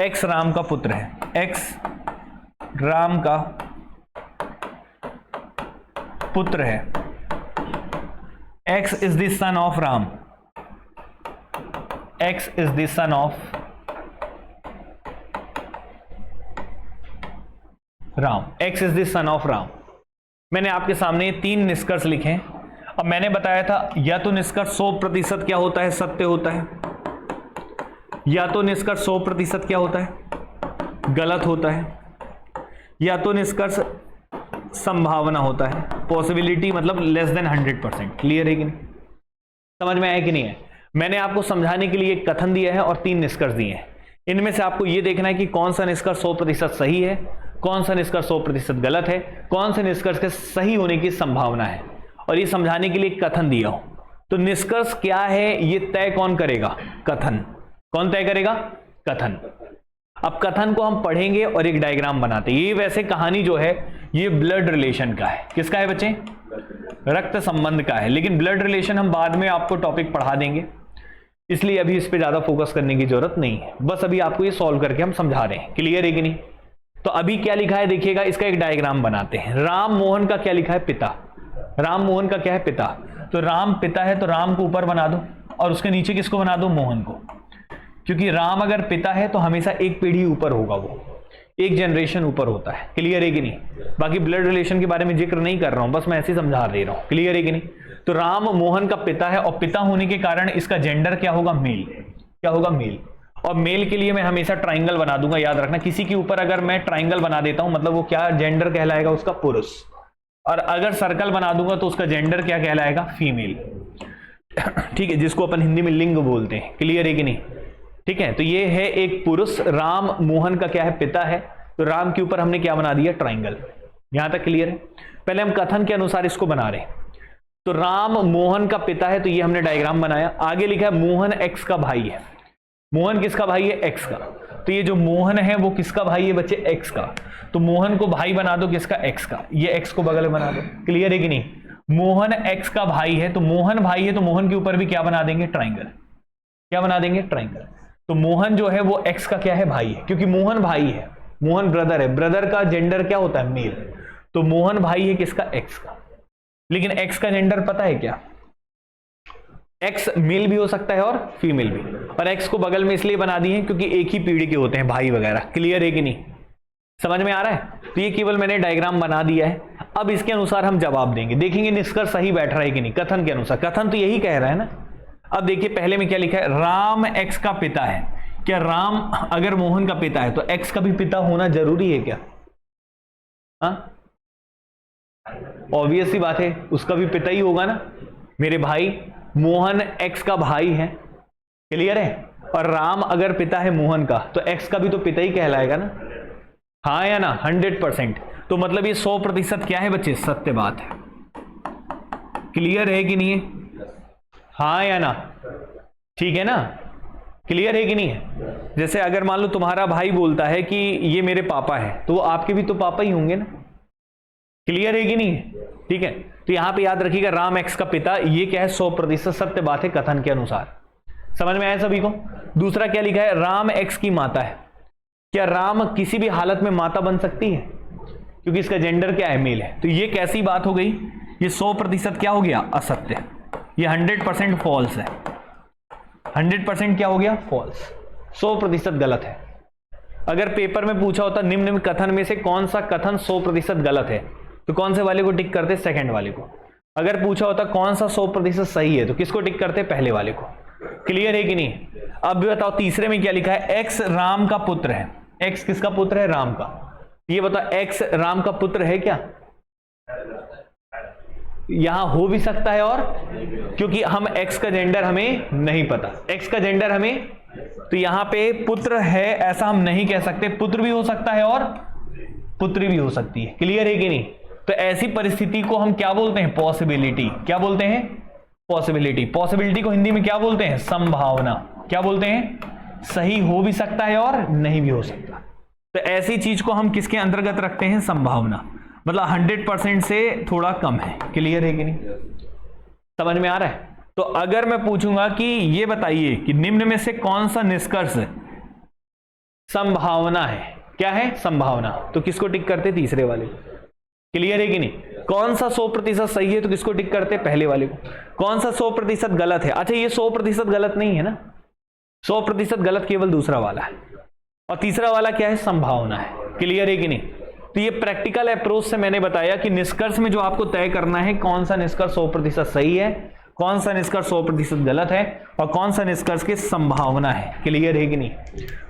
एक्स राम का पुत्र है। एक्स राम का पुत्र है। X is the son of Ram. X is the son of Ram. X is the son of Ram. मैंने आपके सामने 3 निष्कर्ष लिखे हैं। अब मैंने बताया था या तो निष्कर्ष 100% क्या होता है, सत्य होता है, या तो निष्कर्ष 100% क्या होता है, गलत होता है, या तो निष्कर्ष संभावना होता है, पॉसिबिलिटी मतलब लेस देन 100%। क्लियर है कि नहीं, समझ में आया कि नहीं है? मैंने आपको समझाने के लिए एक कथन दिया है और 3 निष्कर्ष दिए हैं। इनमें से आपको यह देखना है कि कौन सा निष्कर्ष 100% सही है, कौन सा निष्कर्ष 100% गलत है, कौन से निष्कर्ष के सही होने की संभावना है, और ये समझाने के लिए एक कथन दिया हो। तो निष्कर्ष क्या है ये तय कौन करेगा? कथन। कौन तय करेगा? कथन। अब कथन को हम पढ़ेंगे और एक डायग्राम बनाते हैं। ये वैसे कहानी जो है ये ब्लड रिलेशन का है। किसका है बच्चे? रक्त संबंध का है, लेकिन ब्लड रिलेशन हम बाद में आपको टॉपिक पढ़ा देंगे, इसलिए अभी इस पे ज्यादा फोकस करने की जरूरत नहीं है। बस अभी आपको ये सॉल्व करके हम समझा रहे हैं। क्लियर है कि नहीं? तो अभी क्या लिखा है देखिएगा, इसका एक डायग्राम बनाते हैं। राम मोहन का क्या लिखा है? पिता। राम मोहन का क्या है? पिता। तो राम पिता है तो राम को ऊपर बना दो और उसके नीचे किसको बना दो? मोहन को। क्योंकि राम अगर पिता है तो हमेशा एक पीढ़ी ऊपर होगा, वो एक जनरेशन ऊपर होता है। क्लियर है कि नहीं? बाकी ब्लड रिलेशन के बारे में जिक्र नहीं कर रहा हूं, बस मैं ऐसे ही समझा दे रहा हूं। क्लियर है कि नहीं? तो राम मोहन का पिता है और पिता होने के कारण इसका जेंडर क्या होगा? मेल। क्या होगा? मेल। और मेल के लिए मैं हमेशा ट्राइंगल बना दूंगा, याद रखना। किसी के ऊपर अगर मैं ट्राइंगल बना देता हूं मतलब वो क्या जेंडर कहलाएगा? उसका पुरुष। और अगर सर्कल बना दूंगा तो उसका जेंडर क्या कहलाएगा? फीमेल। ठीक है, जिसको अपन हिंदी में लिंग बोलते हैं। क्लियर है कि नहीं? ठीक है, तो ये है एक पुरुष, राम मोहन का क्या है? पिता है। तो राम के ऊपर हमने क्या बना दिया? ट्राइंगल। यहां तक क्लियर है? पहले हम कथन के अनुसार इसको बना रहे हैं। तो राम मोहन का पिता है, तो ये हमने डायग्राम बनाया। आगे लिखा है मोहन एक्स का भाई है। मोहन किसका भाई है? एक्स का। तो ये जो मोहन है वो किसका भाई है बच्चे? एक्स का। तो मोहन को भाई बना दो किसका? एक्स का। ये एक्स को बगल में बना दो। क्लियर है कि नहीं? मोहन एक्स का भाई है, तो मोहन भाई है तो मोहन के ऊपर भी क्या बना देंगे? ट्राइंगल। क्या बना देंगे? ट्राइंगल। तो मोहन जो है वो एक्स का क्या है? भाई है, क्योंकि मोहन भाई है, मोहन ब्रदर है, ब्रदर का जेंडर क्या होता है? मेल। तो मोहन भाई है किसका? एक्स का। लेकिन एक्स का जेंडर पता है क्या? एक्स मेल भी हो सकता है और फीमेल भी। और एक्स को बगल में इसलिए बना दिए क्योंकि एक ही पीढ़ी के होते हैं भाई वगैरह। क्लियर है कि नहीं? समझ में आ रहा है? तो ये केवल मैंने डायग्राम बना दिया है। अब इसके अनुसार हम जवाब देंगे, देखेंगे निष्कर्ष सही बैठ रहा है कि नहीं कथन के अनुसार। कथन तो यही कह रहा है ना। अब देखिए पहले में क्या लिखा है? राम एक्स का पिता है। क्या राम अगर मोहन का पिता है तो एक्स का भी पिता होना जरूरी है क्या? हाँ, ऑब्वियस सी बात है, उसका भी पिता ही होगा ना। मेरे भाई मोहन एक्स का भाई है। क्लियर है? और राम अगर पिता है मोहन का तो एक्स का भी तो पिता ही कहलाएगा ना। हाँ या ना? 100%। तो मतलब ये 100% क्या है बच्चे? सत्य बात है। क्लियर है कि नहीं है? हाँ या ना? ठीक है ना? क्लियर है कि नहीं है? जैसे अगर मान लो तुम्हारा भाई बोलता है कि ये मेरे पापा है, तो वो आपके भी तो पापा ही होंगे ना। क्लियर है कि नहीं? ठीक है, तो यहां पे याद रखिएगा राम एक्स का पिता, ये क्या है? 100% सत्य बात है कथन के अनुसार। समझ में आया सभी को? दूसरा क्या लिखा है? राम एक्स की माता है। क्या राम किसी भी हालत में माता बन सकती है? क्योंकि इसका जेंडर क्या है? मेल है। तो ये कैसी बात हो गई? ये 100% क्या हो गया? असत्य। ये 100% फॉल्स है। 100% क्या हो गया? फॉल्स। 100% गलत है। अगर पेपर में पूछा होता निम्न कथन में से कौन सा कथन 100% गलत है, तो कौन से वाले को टिक करते? सेकंड वाले को। अगर पूछा होता कौन सा 100% सही है, तो किसको टिक करते? पहले वाले को। क्लियर है कि नहीं? अब भी बताओ तीसरे में क्या लिखा है? एक्स राम का पुत्र है। एक्स किसका पुत्र है? राम का। ये बताओ एक्स राम का पुत्र है क्या? यहां हो भी सकता है, और क्योंकि हम एक्स का जेंडर हमें नहीं पता, एक्स का जेंडर हमें, तो यहां पे पुत्र है ऐसा हम नहीं कह सकते। पुत्र भी हो सकता है और पुत्री भी हो सकती है। क्लियर है कि नहीं? तो ऐसी परिस्थिति को हम क्या बोलते हैं? पॉसिबिलिटी। क्या बोलते हैं? पॉसिबिलिटी। पॉसिबिलिटी को हिंदी में क्या बोलते हैं? संभावना। क्या बोलते हैं? सही हो भी सकता है और नहीं भी हो सकता। तो ऐसी चीज को हम किसके अंतर्गत रखते हैं? संभावना। मतलब 100% से थोड़ा कम है। क्लियर है कि नहीं? समझ में आ रहा है? तो अगर मैं पूछूंगा कि ये बताइए कि निम्न में से कौन सा निष्कर्ष संभावना है? क्या है? संभावना। तो किसको टिक करते? तीसरे वाले को। क्लियर है कि नहीं? कौन सा 100% सही है, तो किसको टिक करते? पहले वाले को। कौन सा 100% गलत है? अच्छा, ये 100% गलत नहीं है ना। 100% गलत केवल दूसरा वाला है, और तीसरा वाला क्या है? संभावना है। क्लियर है कि नहीं? तो ये प्रैक्टिकल अप्रोच से मैंने बताया कि निष्कर्ष में जो आपको तय करना है कौन सा निष्कर्ष 100% सही है, कौन सा निष्कर्ष 100% गलत है और कौन सा निष्कर्ष की संभावना है। क्लियर है कि नहीं?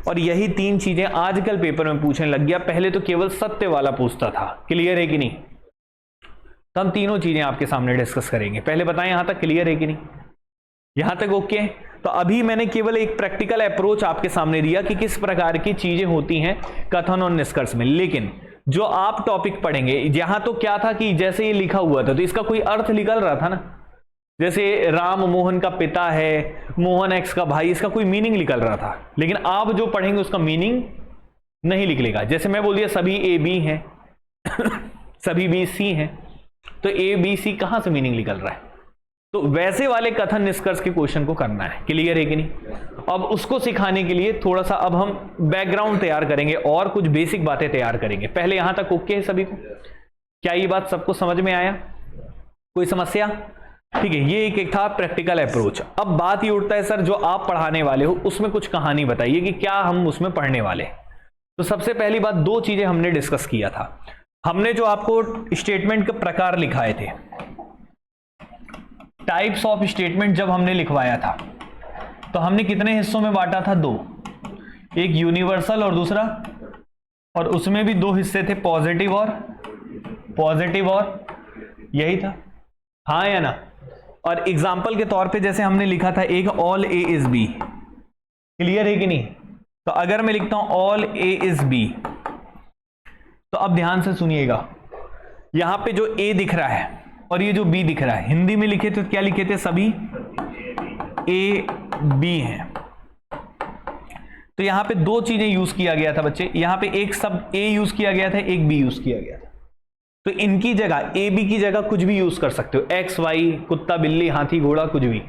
और यही 3 चीजें आजकल पेपर में पूछने लग गया, पहले तो केवल सत्य वाला पूछता था। क्लियर है कि नहीं? तो हम तीनों चीजें आपके सामने डिस्कस करेंगे। पहले बताएं यहां तक क्लियर है कि नहीं? यहां तक ओके? तो अभी मैंने केवल एक प्रैक्टिकल अप्रोच आपके सामने दिया कि किस प्रकार की चीजें होती हैं कथन और निष्कर्ष में, लेकिन जो आप टॉपिक पढ़ेंगे यहां तो क्या था कि जैसे ये लिखा हुआ था तो इसका कोई अर्थ निकल रहा था ना, जैसे राम मोहन का पिता है, मोहन एक्स का भाई, इसका कोई मीनिंग निकल रहा था। लेकिन आप जो पढ़ेंगे उसका मीनिंग नहीं निकलेगा। जैसे मैं बोल दिया सभी ए बी हैं सभी बी सी हैं, तो ए बी सी कहां से मीनिंग निकल रहा है? तो वैसे वाले कथन निष्कर्ष के क्वेश्चन को करना है। क्लियर है कि नहीं? अब उसको सिखाने के लिए थोड़ा सा अब हम बैकग्राउंड तैयार करेंगे और कुछ बेसिक बातें तैयार करेंगे। पहले यहां तक ओके है सभी को? क्या ये बात सबको समझ में आया? कोई समस्या? ठीक है, ये एक था प्रैक्टिकल अप्रोच। अब बात ये उठता है सर जो आप पढ़ाने वाले हो उसमें कुछ कहानी बताइए कि क्या हम उसमें पढ़ने वाले। तो सबसे पहली बात 2 चीजें हमने डिस्कस किया था। हमने जो आपको स्टेटमेंट के प्रकार लिखाए थे, टाइप्स ऑफ स्टेटमेंट जब हमने लिखवाया था तो हमने कितने हिस्सों में बांटा था? 2, एक यूनिवर्सल और दूसरा, और उसमें भी 2 हिस्से थे, पॉजिटिव और यही था, हाँ या ना? और एग्जाम्पल के तौर पे जैसे हमने लिखा था एक all A is B. Clear है कि नहीं? तो अगर मैं लिखता हूं ऑल ए इज बी, तो अब ध्यान से सुनिएगा, यहां पे जो ए दिख रहा है और ये जो बी दिख रहा है, हिंदी में लिखे थे तो क्या लिखे थे? सभी ए बी हैं। तो यहां पे 2 चीजें यूज किया गया था बच्चे, यहां पे एक सब ए यूज किया गया था, एक बी यूज किया गया था। तो इनकी जगह ए बी की जगह कुछ भी यूज कर सकते हो, एक्स वाई, कुत्ता बिल्ली हाथी घोड़ा कुछ भी।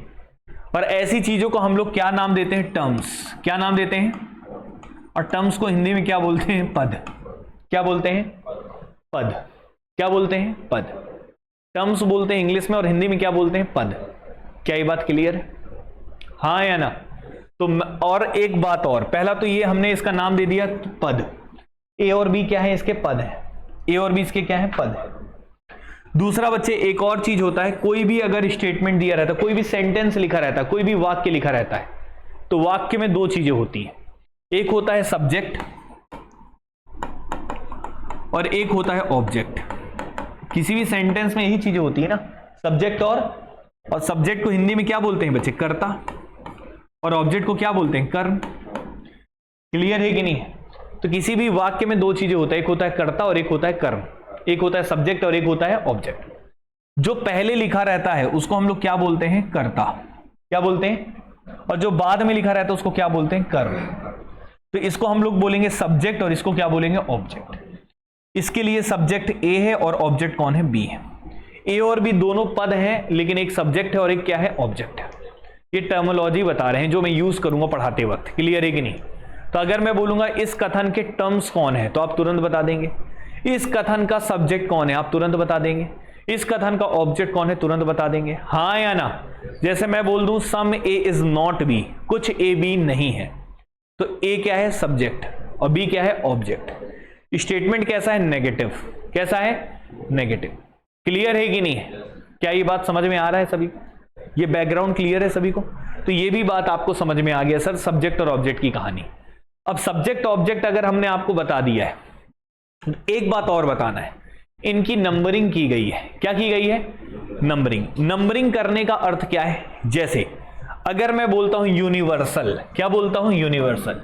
और ऐसी चीजों को हम लोग क्या नाम देते हैं? टर्म्स। क्या नाम देते हैं? और टर्म्स को हिंदी में क्या बोलते हैं? पद। क्या बोलते हैं? पद। क्या बोलते हैं? पद। टर्म्स बोलते हैं इंग्लिश में और हिंदी में क्या बोलते हैं? पद। क्या ये बात क्लियर है? हाँ या ना? तो और एक बात और, पहला तो ये हमने इसका नाम दे दिया पद। ए और बी क्या है? इसके पद है। ए और बी इसके क्या है? पद है। दूसरा बच्चे एक और चीज होता है, कोई भी अगर स्टेटमेंट दिया रहता है, कोई भी सेंटेंस लिखा रहता है, कोई भी वाक्य लिखा रहता है, तो वाक्य में 2 चीजें होती हैं, एक होता है सब्जेक्ट और एक होता है ऑब्जेक्ट। किसी भी सेंटेंस में यही चीजें होती है ना, सब्जेक्ट और सब्जेक्ट को हिंदी में क्या बोलते हैं बच्चे? कर्ता। और ऑब्जेक्ट को क्या बोलते हैं? कर्म। क्लियर है कि नहीं? तो किसी भी वाक्य में 2 चीजें होता है, एक होता है कर्ता और एक होता है कर्म, एक होता है सब्जेक्ट और एक होता है ऑब्जेक्ट। जो पहले लिखा रहता है उसको हम लोग क्या बोलते हैं? कर्ता। क्या बोलते हैं? और जो बाद में लिखा रहता है उसको क्या बोलते हैं? कर्म। तो इसको हम लोग बोलेंगे सब्जेक्ट और इसको क्या बोलेंगे? ऑब्जेक्ट। इसके लिए सब्जेक्ट ए है और ऑब्जेक्ट कौन है? बी है। ए और बी दोनों पद हैं, लेकिन एक सब्जेक्ट है और एक क्या है? ऑब्जेक्ट है। ये टर्मिनोलॉजी बता रहे हैं जो मैं यूज करूंगा पढ़ाते वक्त। क्लियर है कि नहीं? तो अगर मैं बोलूंगा इस कथन के टर्म्स कौन है तो आप तुरंत बता देंगे। इस कथन का सब्जेक्ट कौन है आप तुरंत बता देंगे। इस कथन का ऑब्जेक्ट कौन है तुरंत बता देंगे। हाँ या ना? जैसे मैं बोल दूं सम ए इज नॉट बी, कुछ ए बी नहीं है, तो ए क्या है? सब्जेक्ट और बी क्या है? ऑब्जेक्ट। स्टेटमेंट कैसा है? नेगेटिव। कैसा है? नेगेटिव। क्लियर है कि नहीं? क्या ये बात समझ में आ रहा है सभी को? ये बैकग्राउंड क्लियर है सभी को? तो ये भी बात आपको समझ में आ गया सर, सब्जेक्ट और ऑब्जेक्ट की कहानी। अब सब्जेक्ट ऑब्जेक्ट अगर हमने आपको बता दिया है, एक बात और बताना है, इनकी नंबरिंग की गई है। क्या की गई है? नंबरिंग। नंबरिंग करने का अर्थ क्या है? जैसे अगर मैं बोलता हूं यूनिवर्सल, क्या बोलता हूं? यूनिवर्सल।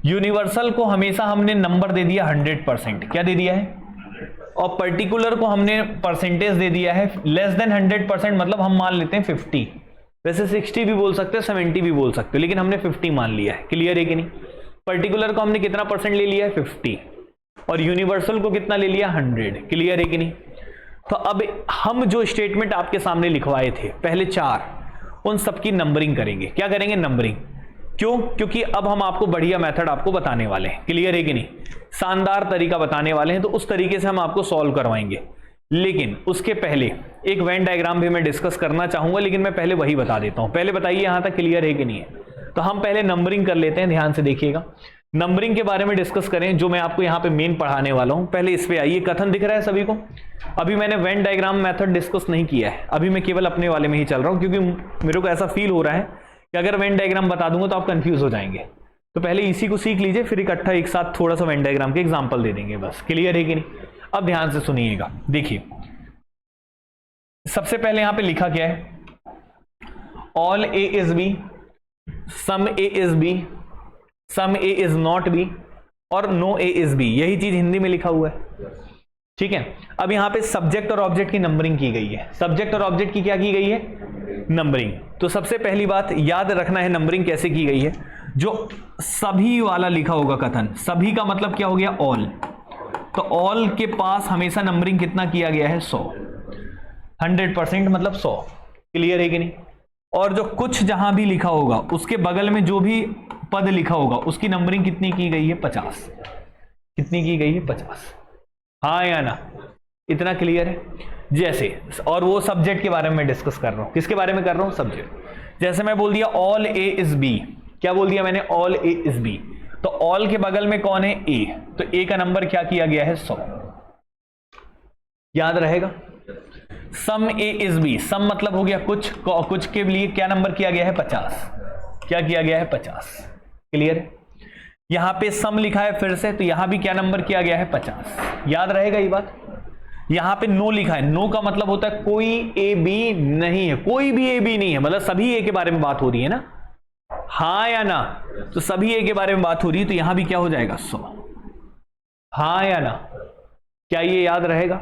यूनिवर्सल को हमेशा हमने नंबर दे दिया 100%। क्या दे दिया है? और पर्टिकुलर को हमने परसेंटेज दे दिया है लेस देन 100%, मतलब हम मान लेते हैं 50। वैसे 60 भी बोल सकते हैं, 70 भी बोल सकते हैं, लेकिन हमने 50 मान लिया है। क्लियर है कि नहीं? पर्टिकुलर को हमने कितना % ले लिया है? 50। और यूनिवर्सल को कितना ले लिया? 100। क्लियर है कि नहीं? तो अब हम जो स्टेटमेंट आपके सामने लिखवाए थे पहले 4, उन सबकी नंबरिंग करेंगे। क्या करेंगे? नंबरिंग। क्यों? क्योंकि अब हम आपको बढ़िया मेथड आपको बताने वाले हैं। क्लियर है कि नहीं? शानदार तरीका बताने वाले हैं, तो उस तरीके से हम आपको सॉल्व करवाएंगे। लेकिन उसके पहले एक वेन डायग्राम भी मैं डिस्कस करना चाहूंगा, लेकिन मैं पहले वही बता देता हूं। पहले बताइए यहां तक क्लियर है कि नहीं है? तो हम पहले नंबरिंग कर लेते हैं, ध्यान से देखिएगा। नंबरिंग के बारे में डिस्कस करें, जो मैं आपको यहां पे मेन पढ़ाने वाला हूं। पहले इस पे आइए, कथन दिख रहा है सभी को? अभी मैंने वेन डायग्राम मेथड डिस्कस नहीं किया है, अभी मैं केवल अपने वाले में ही चल रहा हूं, क्योंकि मेरे को ऐसा फील हो रहा है कि अगर वेन डायग्राम बता दूंगा तो आप कंफ्यूज हो जाएंगे। तो पहले इसी को सीख लीजिए, फिर इकट्ठा एक साथ थोड़ा सा वेन डायग्राम के एग्जाम्पल दे देंगे, बस। क्लियर है कि नहीं? अब ध्यान से सुनिएगा, देखिए सबसे पहले यहां पे लिखा क्या है? All A is B, some A is B, some A is not B और नो ए इज बी। यही चीज हिंदी में लिखा हुआ है, ठीक है। अब यहां पे सब्जेक्ट और ऑब्जेक्ट की नंबरिंग की गई है। सब्जेक्ट और ऑब्जेक्ट की क्या की गई है? नंबरिंग। तो सबसे पहली बात याद रखना है नंबरिंग कैसे की गई है। जो सभी वाला लिखा होगा कथन, सभी का मतलब क्या हो गया? ऑल। तो ऑल के पास हमेशा नंबरिंग कितना किया गया है? 100। 100% मतलब 100। क्लियर है कि नहीं? और जो कुछ जहां भी लिखा होगा उसके बगल में जो भी पद लिखा होगा उसकी नंबरिंग कितनी की गई है? 50। कितनी की गई है? 50। हाँ या ना? इतना क्लियर है? जैसे, और वो सब्जेक्ट के बारे में डिस्कस कर रहा हूं। किसके बारे में कर रहा हूं? सब्जेक्ट। जैसे मैं बोल दिया ऑल ए इज बी। क्या बोल दिया मैंने? All A is B. तो ऑल के बगल में कौन है? ए। तो ए का नंबर क्या किया गया है? 100। याद रहेगा? सम ए इज बी, सम मतलब हो गया कुछ, कुछ के लिए क्या नंबर किया गया है? 50। क्या किया गया है? 50। क्लियर? यहां पे सम लिखा है फिर से, तो यहां भी क्या नंबर किया गया है? 50। याद रहेगा ये बात? यहां पे नो लिखा है, नो का मतलब होता है कोई ए बी नहीं है, कोई भी ए बी नहीं है, मतलब सभी ए के बारे में बात हो रही है ना? हाँ या ना? तो सभी ए के बारे में बात हो रही है, तो यहां भी क्या हो जाएगा? 100। हाँ या ना? क्या ये याद रहेगा?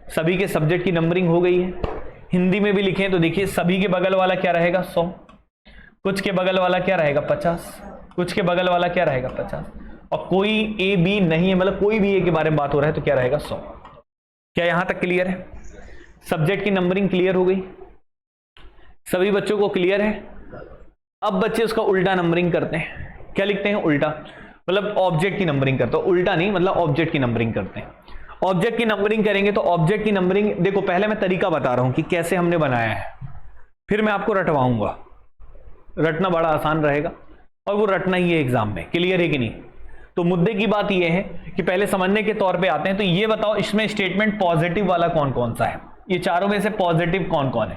सभी के सब्जेक्ट की नंबरिंग हो गई है। हिंदी में भी लिखें तो देखिए, सभी के बगल वाला क्या रहेगा? 100। कुछ के बगल वाला क्या रहेगा? 50। कुछ के बगल वाला क्या रहेगा? 50। और कोई ए बी नहीं है, मतलब कोई भी ए के बारे में बात हो रहा है, तो क्या रहेगा? 100। क्या यहां तक क्लियर है? सब्जेक्ट की नंबरिंग क्लियर हो गई? सभी बच्चों को क्लियर है? अब बच्चे उसका उल्टा नंबरिंग करते हैं। क्या लिखते हैं? उल्टा। मतलब ऑब्जेक्ट की नंबरिंग करते हैं, उल्टा नहीं, मतलब ऑब्जेक्ट की नंबरिंग करते हैं। ऑब्जेक्ट की नंबरिंग करेंगे तो ऑब्जेक्ट की नंबरिंग, देखो पहले मैं तरीका बता रहा हूं कि कैसे हमने बनाया है, फिर मैं आपको रटवाऊंगा। रटना बड़ा आसान रहेगा और वो रटना ही है एग्जाम में। क्लियर है कि नहीं? तो मुद्दे की बात ये है कि पहले समझने के तौर पे आते हैं। तो ये बताओ, इसमें स्टेटमेंट पॉजिटिव वाला कौन कौन सा है? ये चारों में से पॉजिटिव कौन कौन है?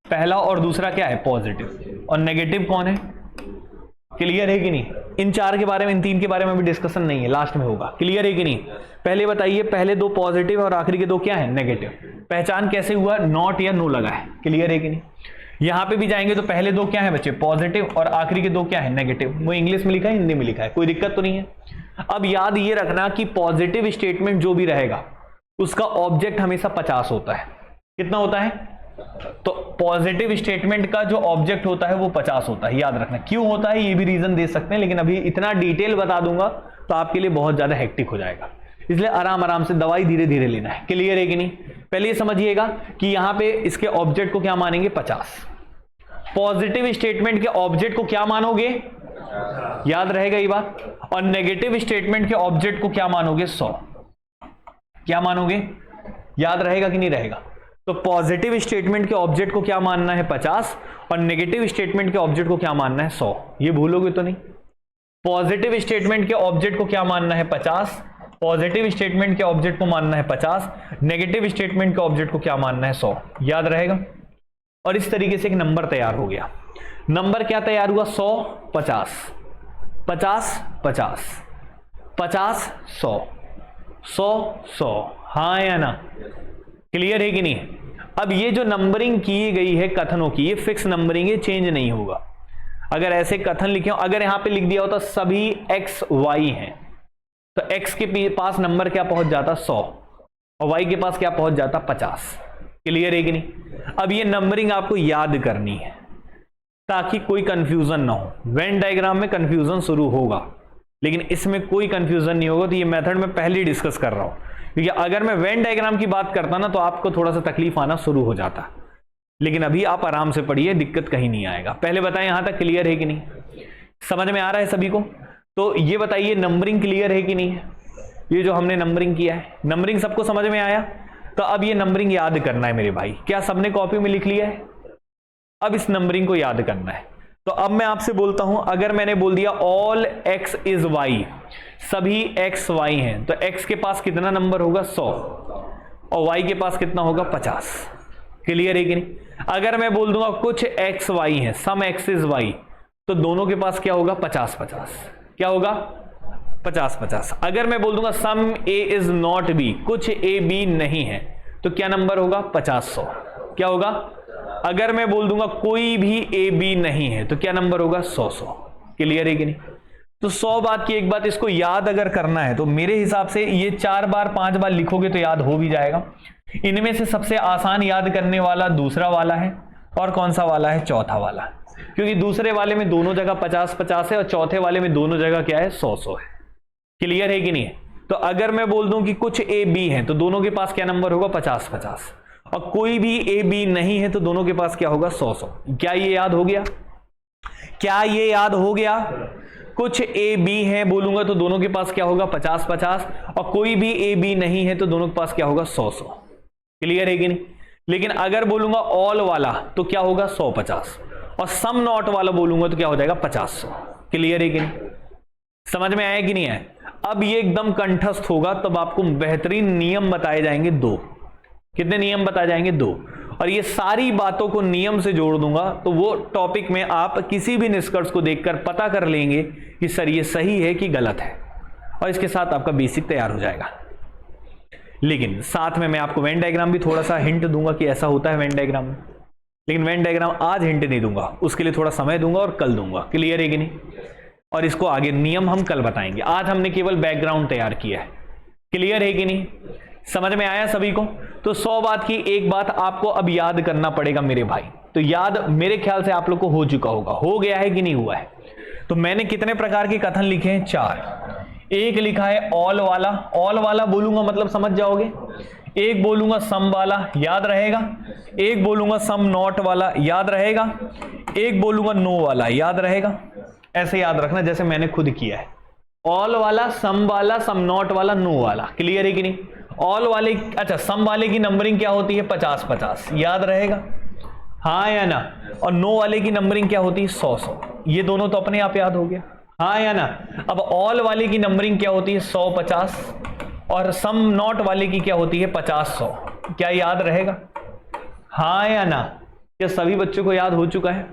पहला और दूसरा क्या है? पॉजिटिव। और नेगेटिव कौन है? क्लियर है कि नहीं? इन चार के बारे में, इन तीन के बारे में भी डिस्कशन नहीं है, लास्ट में होगा। क्लियर है कि नहीं? पहले बताइए, पहले दो पॉजिटिव और आखिरी के दो क्या है? नेगेटिव। पहचान कैसे हुआ? नॉट या नो लगा है। क्लियर है कि नहीं? यहां पे भी जाएंगे तो पहले दो क्या है बच्चे? पॉजिटिव, और आखिरी के दो क्या है? नेगेटिव। वो इंग्लिश में लिखा है, हिंदी में लिखा है, कोई दिक्कत तो नहीं है। अब याद ये रखना कि पॉजिटिव स्टेटमेंट जो भी रहेगा उसका ऑब्जेक्ट हमेशा 50 होता है। कितना होता है? तो पॉजिटिव स्टेटमेंट का जो ऑब्जेक्ट होता है वो 50 होता है। याद रखना क्यों होता है, ये भी रीजन दे सकते हैं, लेकिन अभी इतना डिटेल बता दूंगा तो आपके लिए बहुत ज्यादा हेक्टिक हो जाएगा, इसलिए आराम आराम से दवाई धीरे धीरे लेना है। क्लियर है कि नहीं? पहले ये समझिएगा कि यहां पे इसके ऑब्जेक्ट को क्या मानेंगे? 50। पॉजिटिव स्टेटमेंट के ऑब्जेक्ट को क्या मानोगे? याद रहेगा ये बात? और नेगेटिव स्टेटमेंट के ऑब्जेक्ट को क्या मानोगे? 100। क्या मानोगे? याद रहेगा कि नहीं रहेगा? तो पॉजिटिव स्टेटमेंट के ऑब्जेक्ट को क्या मानना है? 50। और नेगेटिव स्टेटमेंट के ऑब्जेक्ट को क्या मानना है? 100। ये भूलोगे तो नहीं? पॉजिटिव स्टेटमेंट के ऑब्जेक्ट को क्या मानना है? 50। पॉजिटिव स्टेटमेंट के ऑब्जेक्ट को मानना है 50। नेगेटिव स्टेटमेंट के ऑब्जेक्ट को क्या मानना है? 100। याद रहेगा? और इस तरीके से एक नंबर तैयार हो गया। नंबर क्या तैयार हुआ? 100, 50, 50, 50, 50, 100, 100, 100। हाँ या ना? क्लियर है कि नहीं? अब ये जो नंबरिंग की गई है कथनों की, ये फिक्स नंबरिंग है, चेंज नहीं होगा। अगर ऐसे कथन लिखे हो, अगर यहां पे लिख दिया होता सभी एक्स वाई हैं, तो एक्स के पास नंबर क्या पहुंच जाता? 100, और वाई के पास क्या पहुंच जाता? 50। क्लियर है कि नहीं? अब ये नंबरिंग आपको याद करनी है ताकि कोई कंफ्यूजन ना हो। वेन डायग्राम में कंफ्यूजन शुरू होगा, लेकिन इसमें कोई कंफ्यूजन नहीं होगा। तो ये मेथड मैं पहले डिस्कस कर रहा हूं, क्योंकि अगर मैं वेन डायग्राम की बात करता ना तो आपको थोड़ा सा तकलीफ आना शुरू हो जाता, लेकिन अभी आप आराम से पढ़िए, दिक्कत कहीं नहीं आएगा। पहले बताएं यहां तक क्लियर है कि नहीं? समझ में आ रहा है सभी को? तो ये बताइए नंबरिंग क्लियर है कि नहीं है? ये जो हमने नंबरिंग किया है, नंबरिंग सबको समझ में आया? तो अब ये नंबरिंग याद करना है मेरे भाई। क्या सबने कॉपी में लिख लिया है? अब इस नंबरिंग को याद करना है। तो अब मैं आपसे बोलता हूं, अगर मैंने बोल दिया ऑल x इज y, सभी x y हैं, तो x के पास कितना नंबर होगा 100 और y के पास कितना होगा 50। क्लियर है कि नहीं? अगर मैं बोल दूंगा कुछ x y हैं, सम x इज y, तो दोनों के पास क्या होगा 50-50। क्या होगा 50-50। अगर मैं बोल दूंगा सम a इज नॉट b, कुछ a b नहीं है, तो क्या नंबर होगा 50-100। क्या होगा? अगर मैं बोल दूंगा कोई भी ए बी नहीं है, तो क्या नंबर होगा 100-100। क्लियर है कि नहीं? तो 100 बात की एक बात, इसको याद अगर करना है तो मेरे हिसाब से ये 4 बार 5 बार लिखोगे तो याद हो भी जाएगा। इनमें से सबसे आसान याद करने वाला दूसरा वाला है, और कौन सा वाला है? चौथा वाला, क्योंकि दूसरे वाले में दोनों जगह 50-50 है और चौथे वाले में दोनों जगह क्या है 100-100 है। क्लियर है कि नहीं? तो अगर मैं बोल दूं कि कुछ ए बी है, तो दोनों के पास क्या नंबर होगा 50-50, और कोई भी ए बी नहीं है तो दोनों के पास क्या होगा 100-100। क्या ये याद हो गया? क्या ये याद हो गया? कुछ ए बी है बोलूंगा तो दोनों के पास क्या होगा 50-50, और कोई भी ए बी नहीं है तो दोनों के पास क्या होगा 100-100। क्लियर है कि नहीं? लेकिन अगर बोलूंगा ऑल वाला तो क्या होगा 100-50, और सम नॉट वाला बोलूंगा तो क्या हो जाएगा 50-100। क्लियर है कि नहीं? समझ में आया कि नहीं है? अब ये एकदम कंठस्थ होगा, तब आपको बेहतरीन नियम बताए जाएंगे 2। कितने नियम बताए जाएंगे? 2। और ये सारी बातों को नियम से जोड़ दूंगा, तो वो टॉपिक में आप किसी भी निष्कर्ष को देखकर पता कर लेंगे कि सर ये सही है कि गलत है, और इसके साथ आपका बेसिक तैयार हो जाएगा। लेकिन साथ में मैं आपको वेन डायग्राम भी थोड़ा सा हिंट दूंगा कि ऐसा होता है वेन डायग्राम में, लेकिन वेन डायग्राम आज हिंट नहीं दूंगा, उसके लिए थोड़ा समय दूंगा और कल दूंगा। क्लियर है कि नहीं? और इसको आगे नियम हम कल बताएंगे। आज हमने केवल बैकग्राउंड तैयार किया है। क्लियर है कि नहीं? समझ में आया सभी को? तो 100 बात की एक बात आपको अब याद करना पड़ेगा मेरे भाई। तो याद मेरे ख्याल से आप लोग को हो चुका होगा, हो गया है कि नहीं हुआ है? तो मैंने कितने प्रकार के कथन लिखे हैं? 4। एक लिखा है ऑल वाला, ऑल वाला बोलूंगा मतलब समझ जाओगे। एक बोलूंगा सम वाला, याद रहेगा। एक बोलूंगा सम नॉट वाला, याद रहेगा। एक बोलूंगा नो वाला, याद रहेगा। ऐसे याद रखना जैसे मैंने खुद किया है। ऑल वाला, सम वाला, सम नॉट वाला, नो वाला। क्लियर है कि नहीं? ऑल वाले, अच्छा सम वाले की नंबरिंग क्या होती है? 50-50, याद रहेगा, हाँ या ना? और नो वाले की नंबरिंग क्या होती है? 100-100। ये दोनों तो अपने आप याद हो गया, हाँ या ना? अब ऑल वाले की नंबरिंग क्या होती है? 100-50, और सम नॉट वाले की क्या होती है? 50-100। क्या याद रहेगा, हाँ या ना? क्या सभी बच्चों को याद हो चुका है?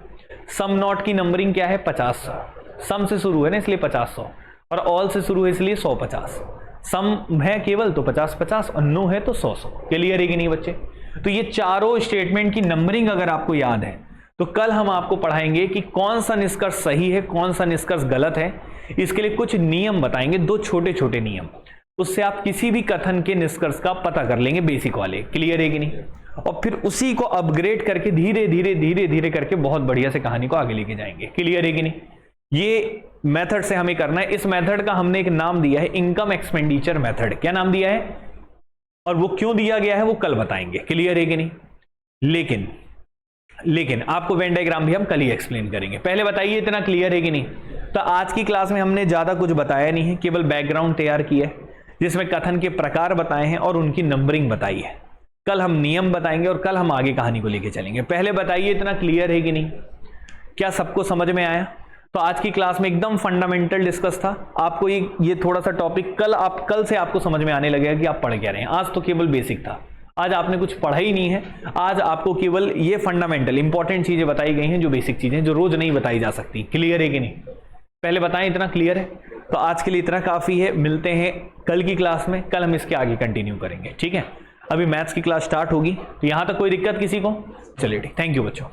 सम नॉट की नंबरिंग क्या है? 50-100। सम से शुरू है ना इसलिए 50-100, और ऑल से शुरू है इसलिए 100-50। सम है केवल तो 50-50, और नो है तो 100-100। क्लियर है कि नहीं बच्चे? तो ये चारों स्टेटमेंट की नंबरिंग अगर आपको याद है, तो कल हम आपको पढ़ाएंगे कि कौन सा निष्कर्ष सही है, कौन सा निष्कर्ष गलत है। इसके लिए कुछ नियम बताएंगे, 2 छोटे छोटे नियम, उससे आप किसी भी कथन के निष्कर्ष का पता कर लेंगे, बेसिक वाले। क्लियर है कि नहीं? और फिर उसी को अपग्रेड करके धीरे धीरे धीरे धीरे करके बहुत बढ़िया से कहानी को आगे लेके जाएंगे। क्लियर है कि नहीं? ये मेथड से हमें करना है। इस मेथड का हमने एक नाम दिया है इनकम एक्सपेंडिचर मेथड। क्या नाम दिया है और वो क्यों दिया गया है वो कल बताएंगे। क्लियर है कि नहीं? लेकिन आपको वेन डायग्राम भी हम कल ही एक्सप्लेन करेंगे। पहले बताइए इतना क्लियर है कि नहीं? तो आज की क्लास में हमने ज्यादा कुछ बताया नहीं है, केवल बैकग्राउंड तैयार किया है जिसमें कथन के प्रकार बताए हैं और उनकी नंबरिंग बताई है। कल हम नियम बताएंगे और कल हम आगे कहानी को लेके चलेंगे। पहले बताइए इतना क्लियर है कि नहीं? क्या सबको समझ में आया? तो आज की क्लास में एकदम फंडामेंटल डिस्कस था। आपको ये थोड़ा सा टॉपिक कल से आपको समझ में आने लगेगा कि आप पढ़ क्या रहे हैं। आज तो केवल बेसिक था, आज आपने कुछ पढ़ा ही नहीं है। आज आपको केवल ये फंडामेंटल इंपॉर्टेंट चीजें बताई गई हैं, जो बेसिक चीजें जो रोज नहीं बताई जा सकती। क्लियर है कि नहीं? पहले बताएं इतना क्लियर है? तो आज के लिए इतना काफी है। मिलते हैं कल की क्लास में, कल हम इसके आगे कंटिन्यू करेंगे। ठीक है, अभी मैथ्स की क्लास स्टार्ट होगी, तो यहां तक कोई दिक्कत किसी को? चलिए ठीक, थैंक यू बच्चों।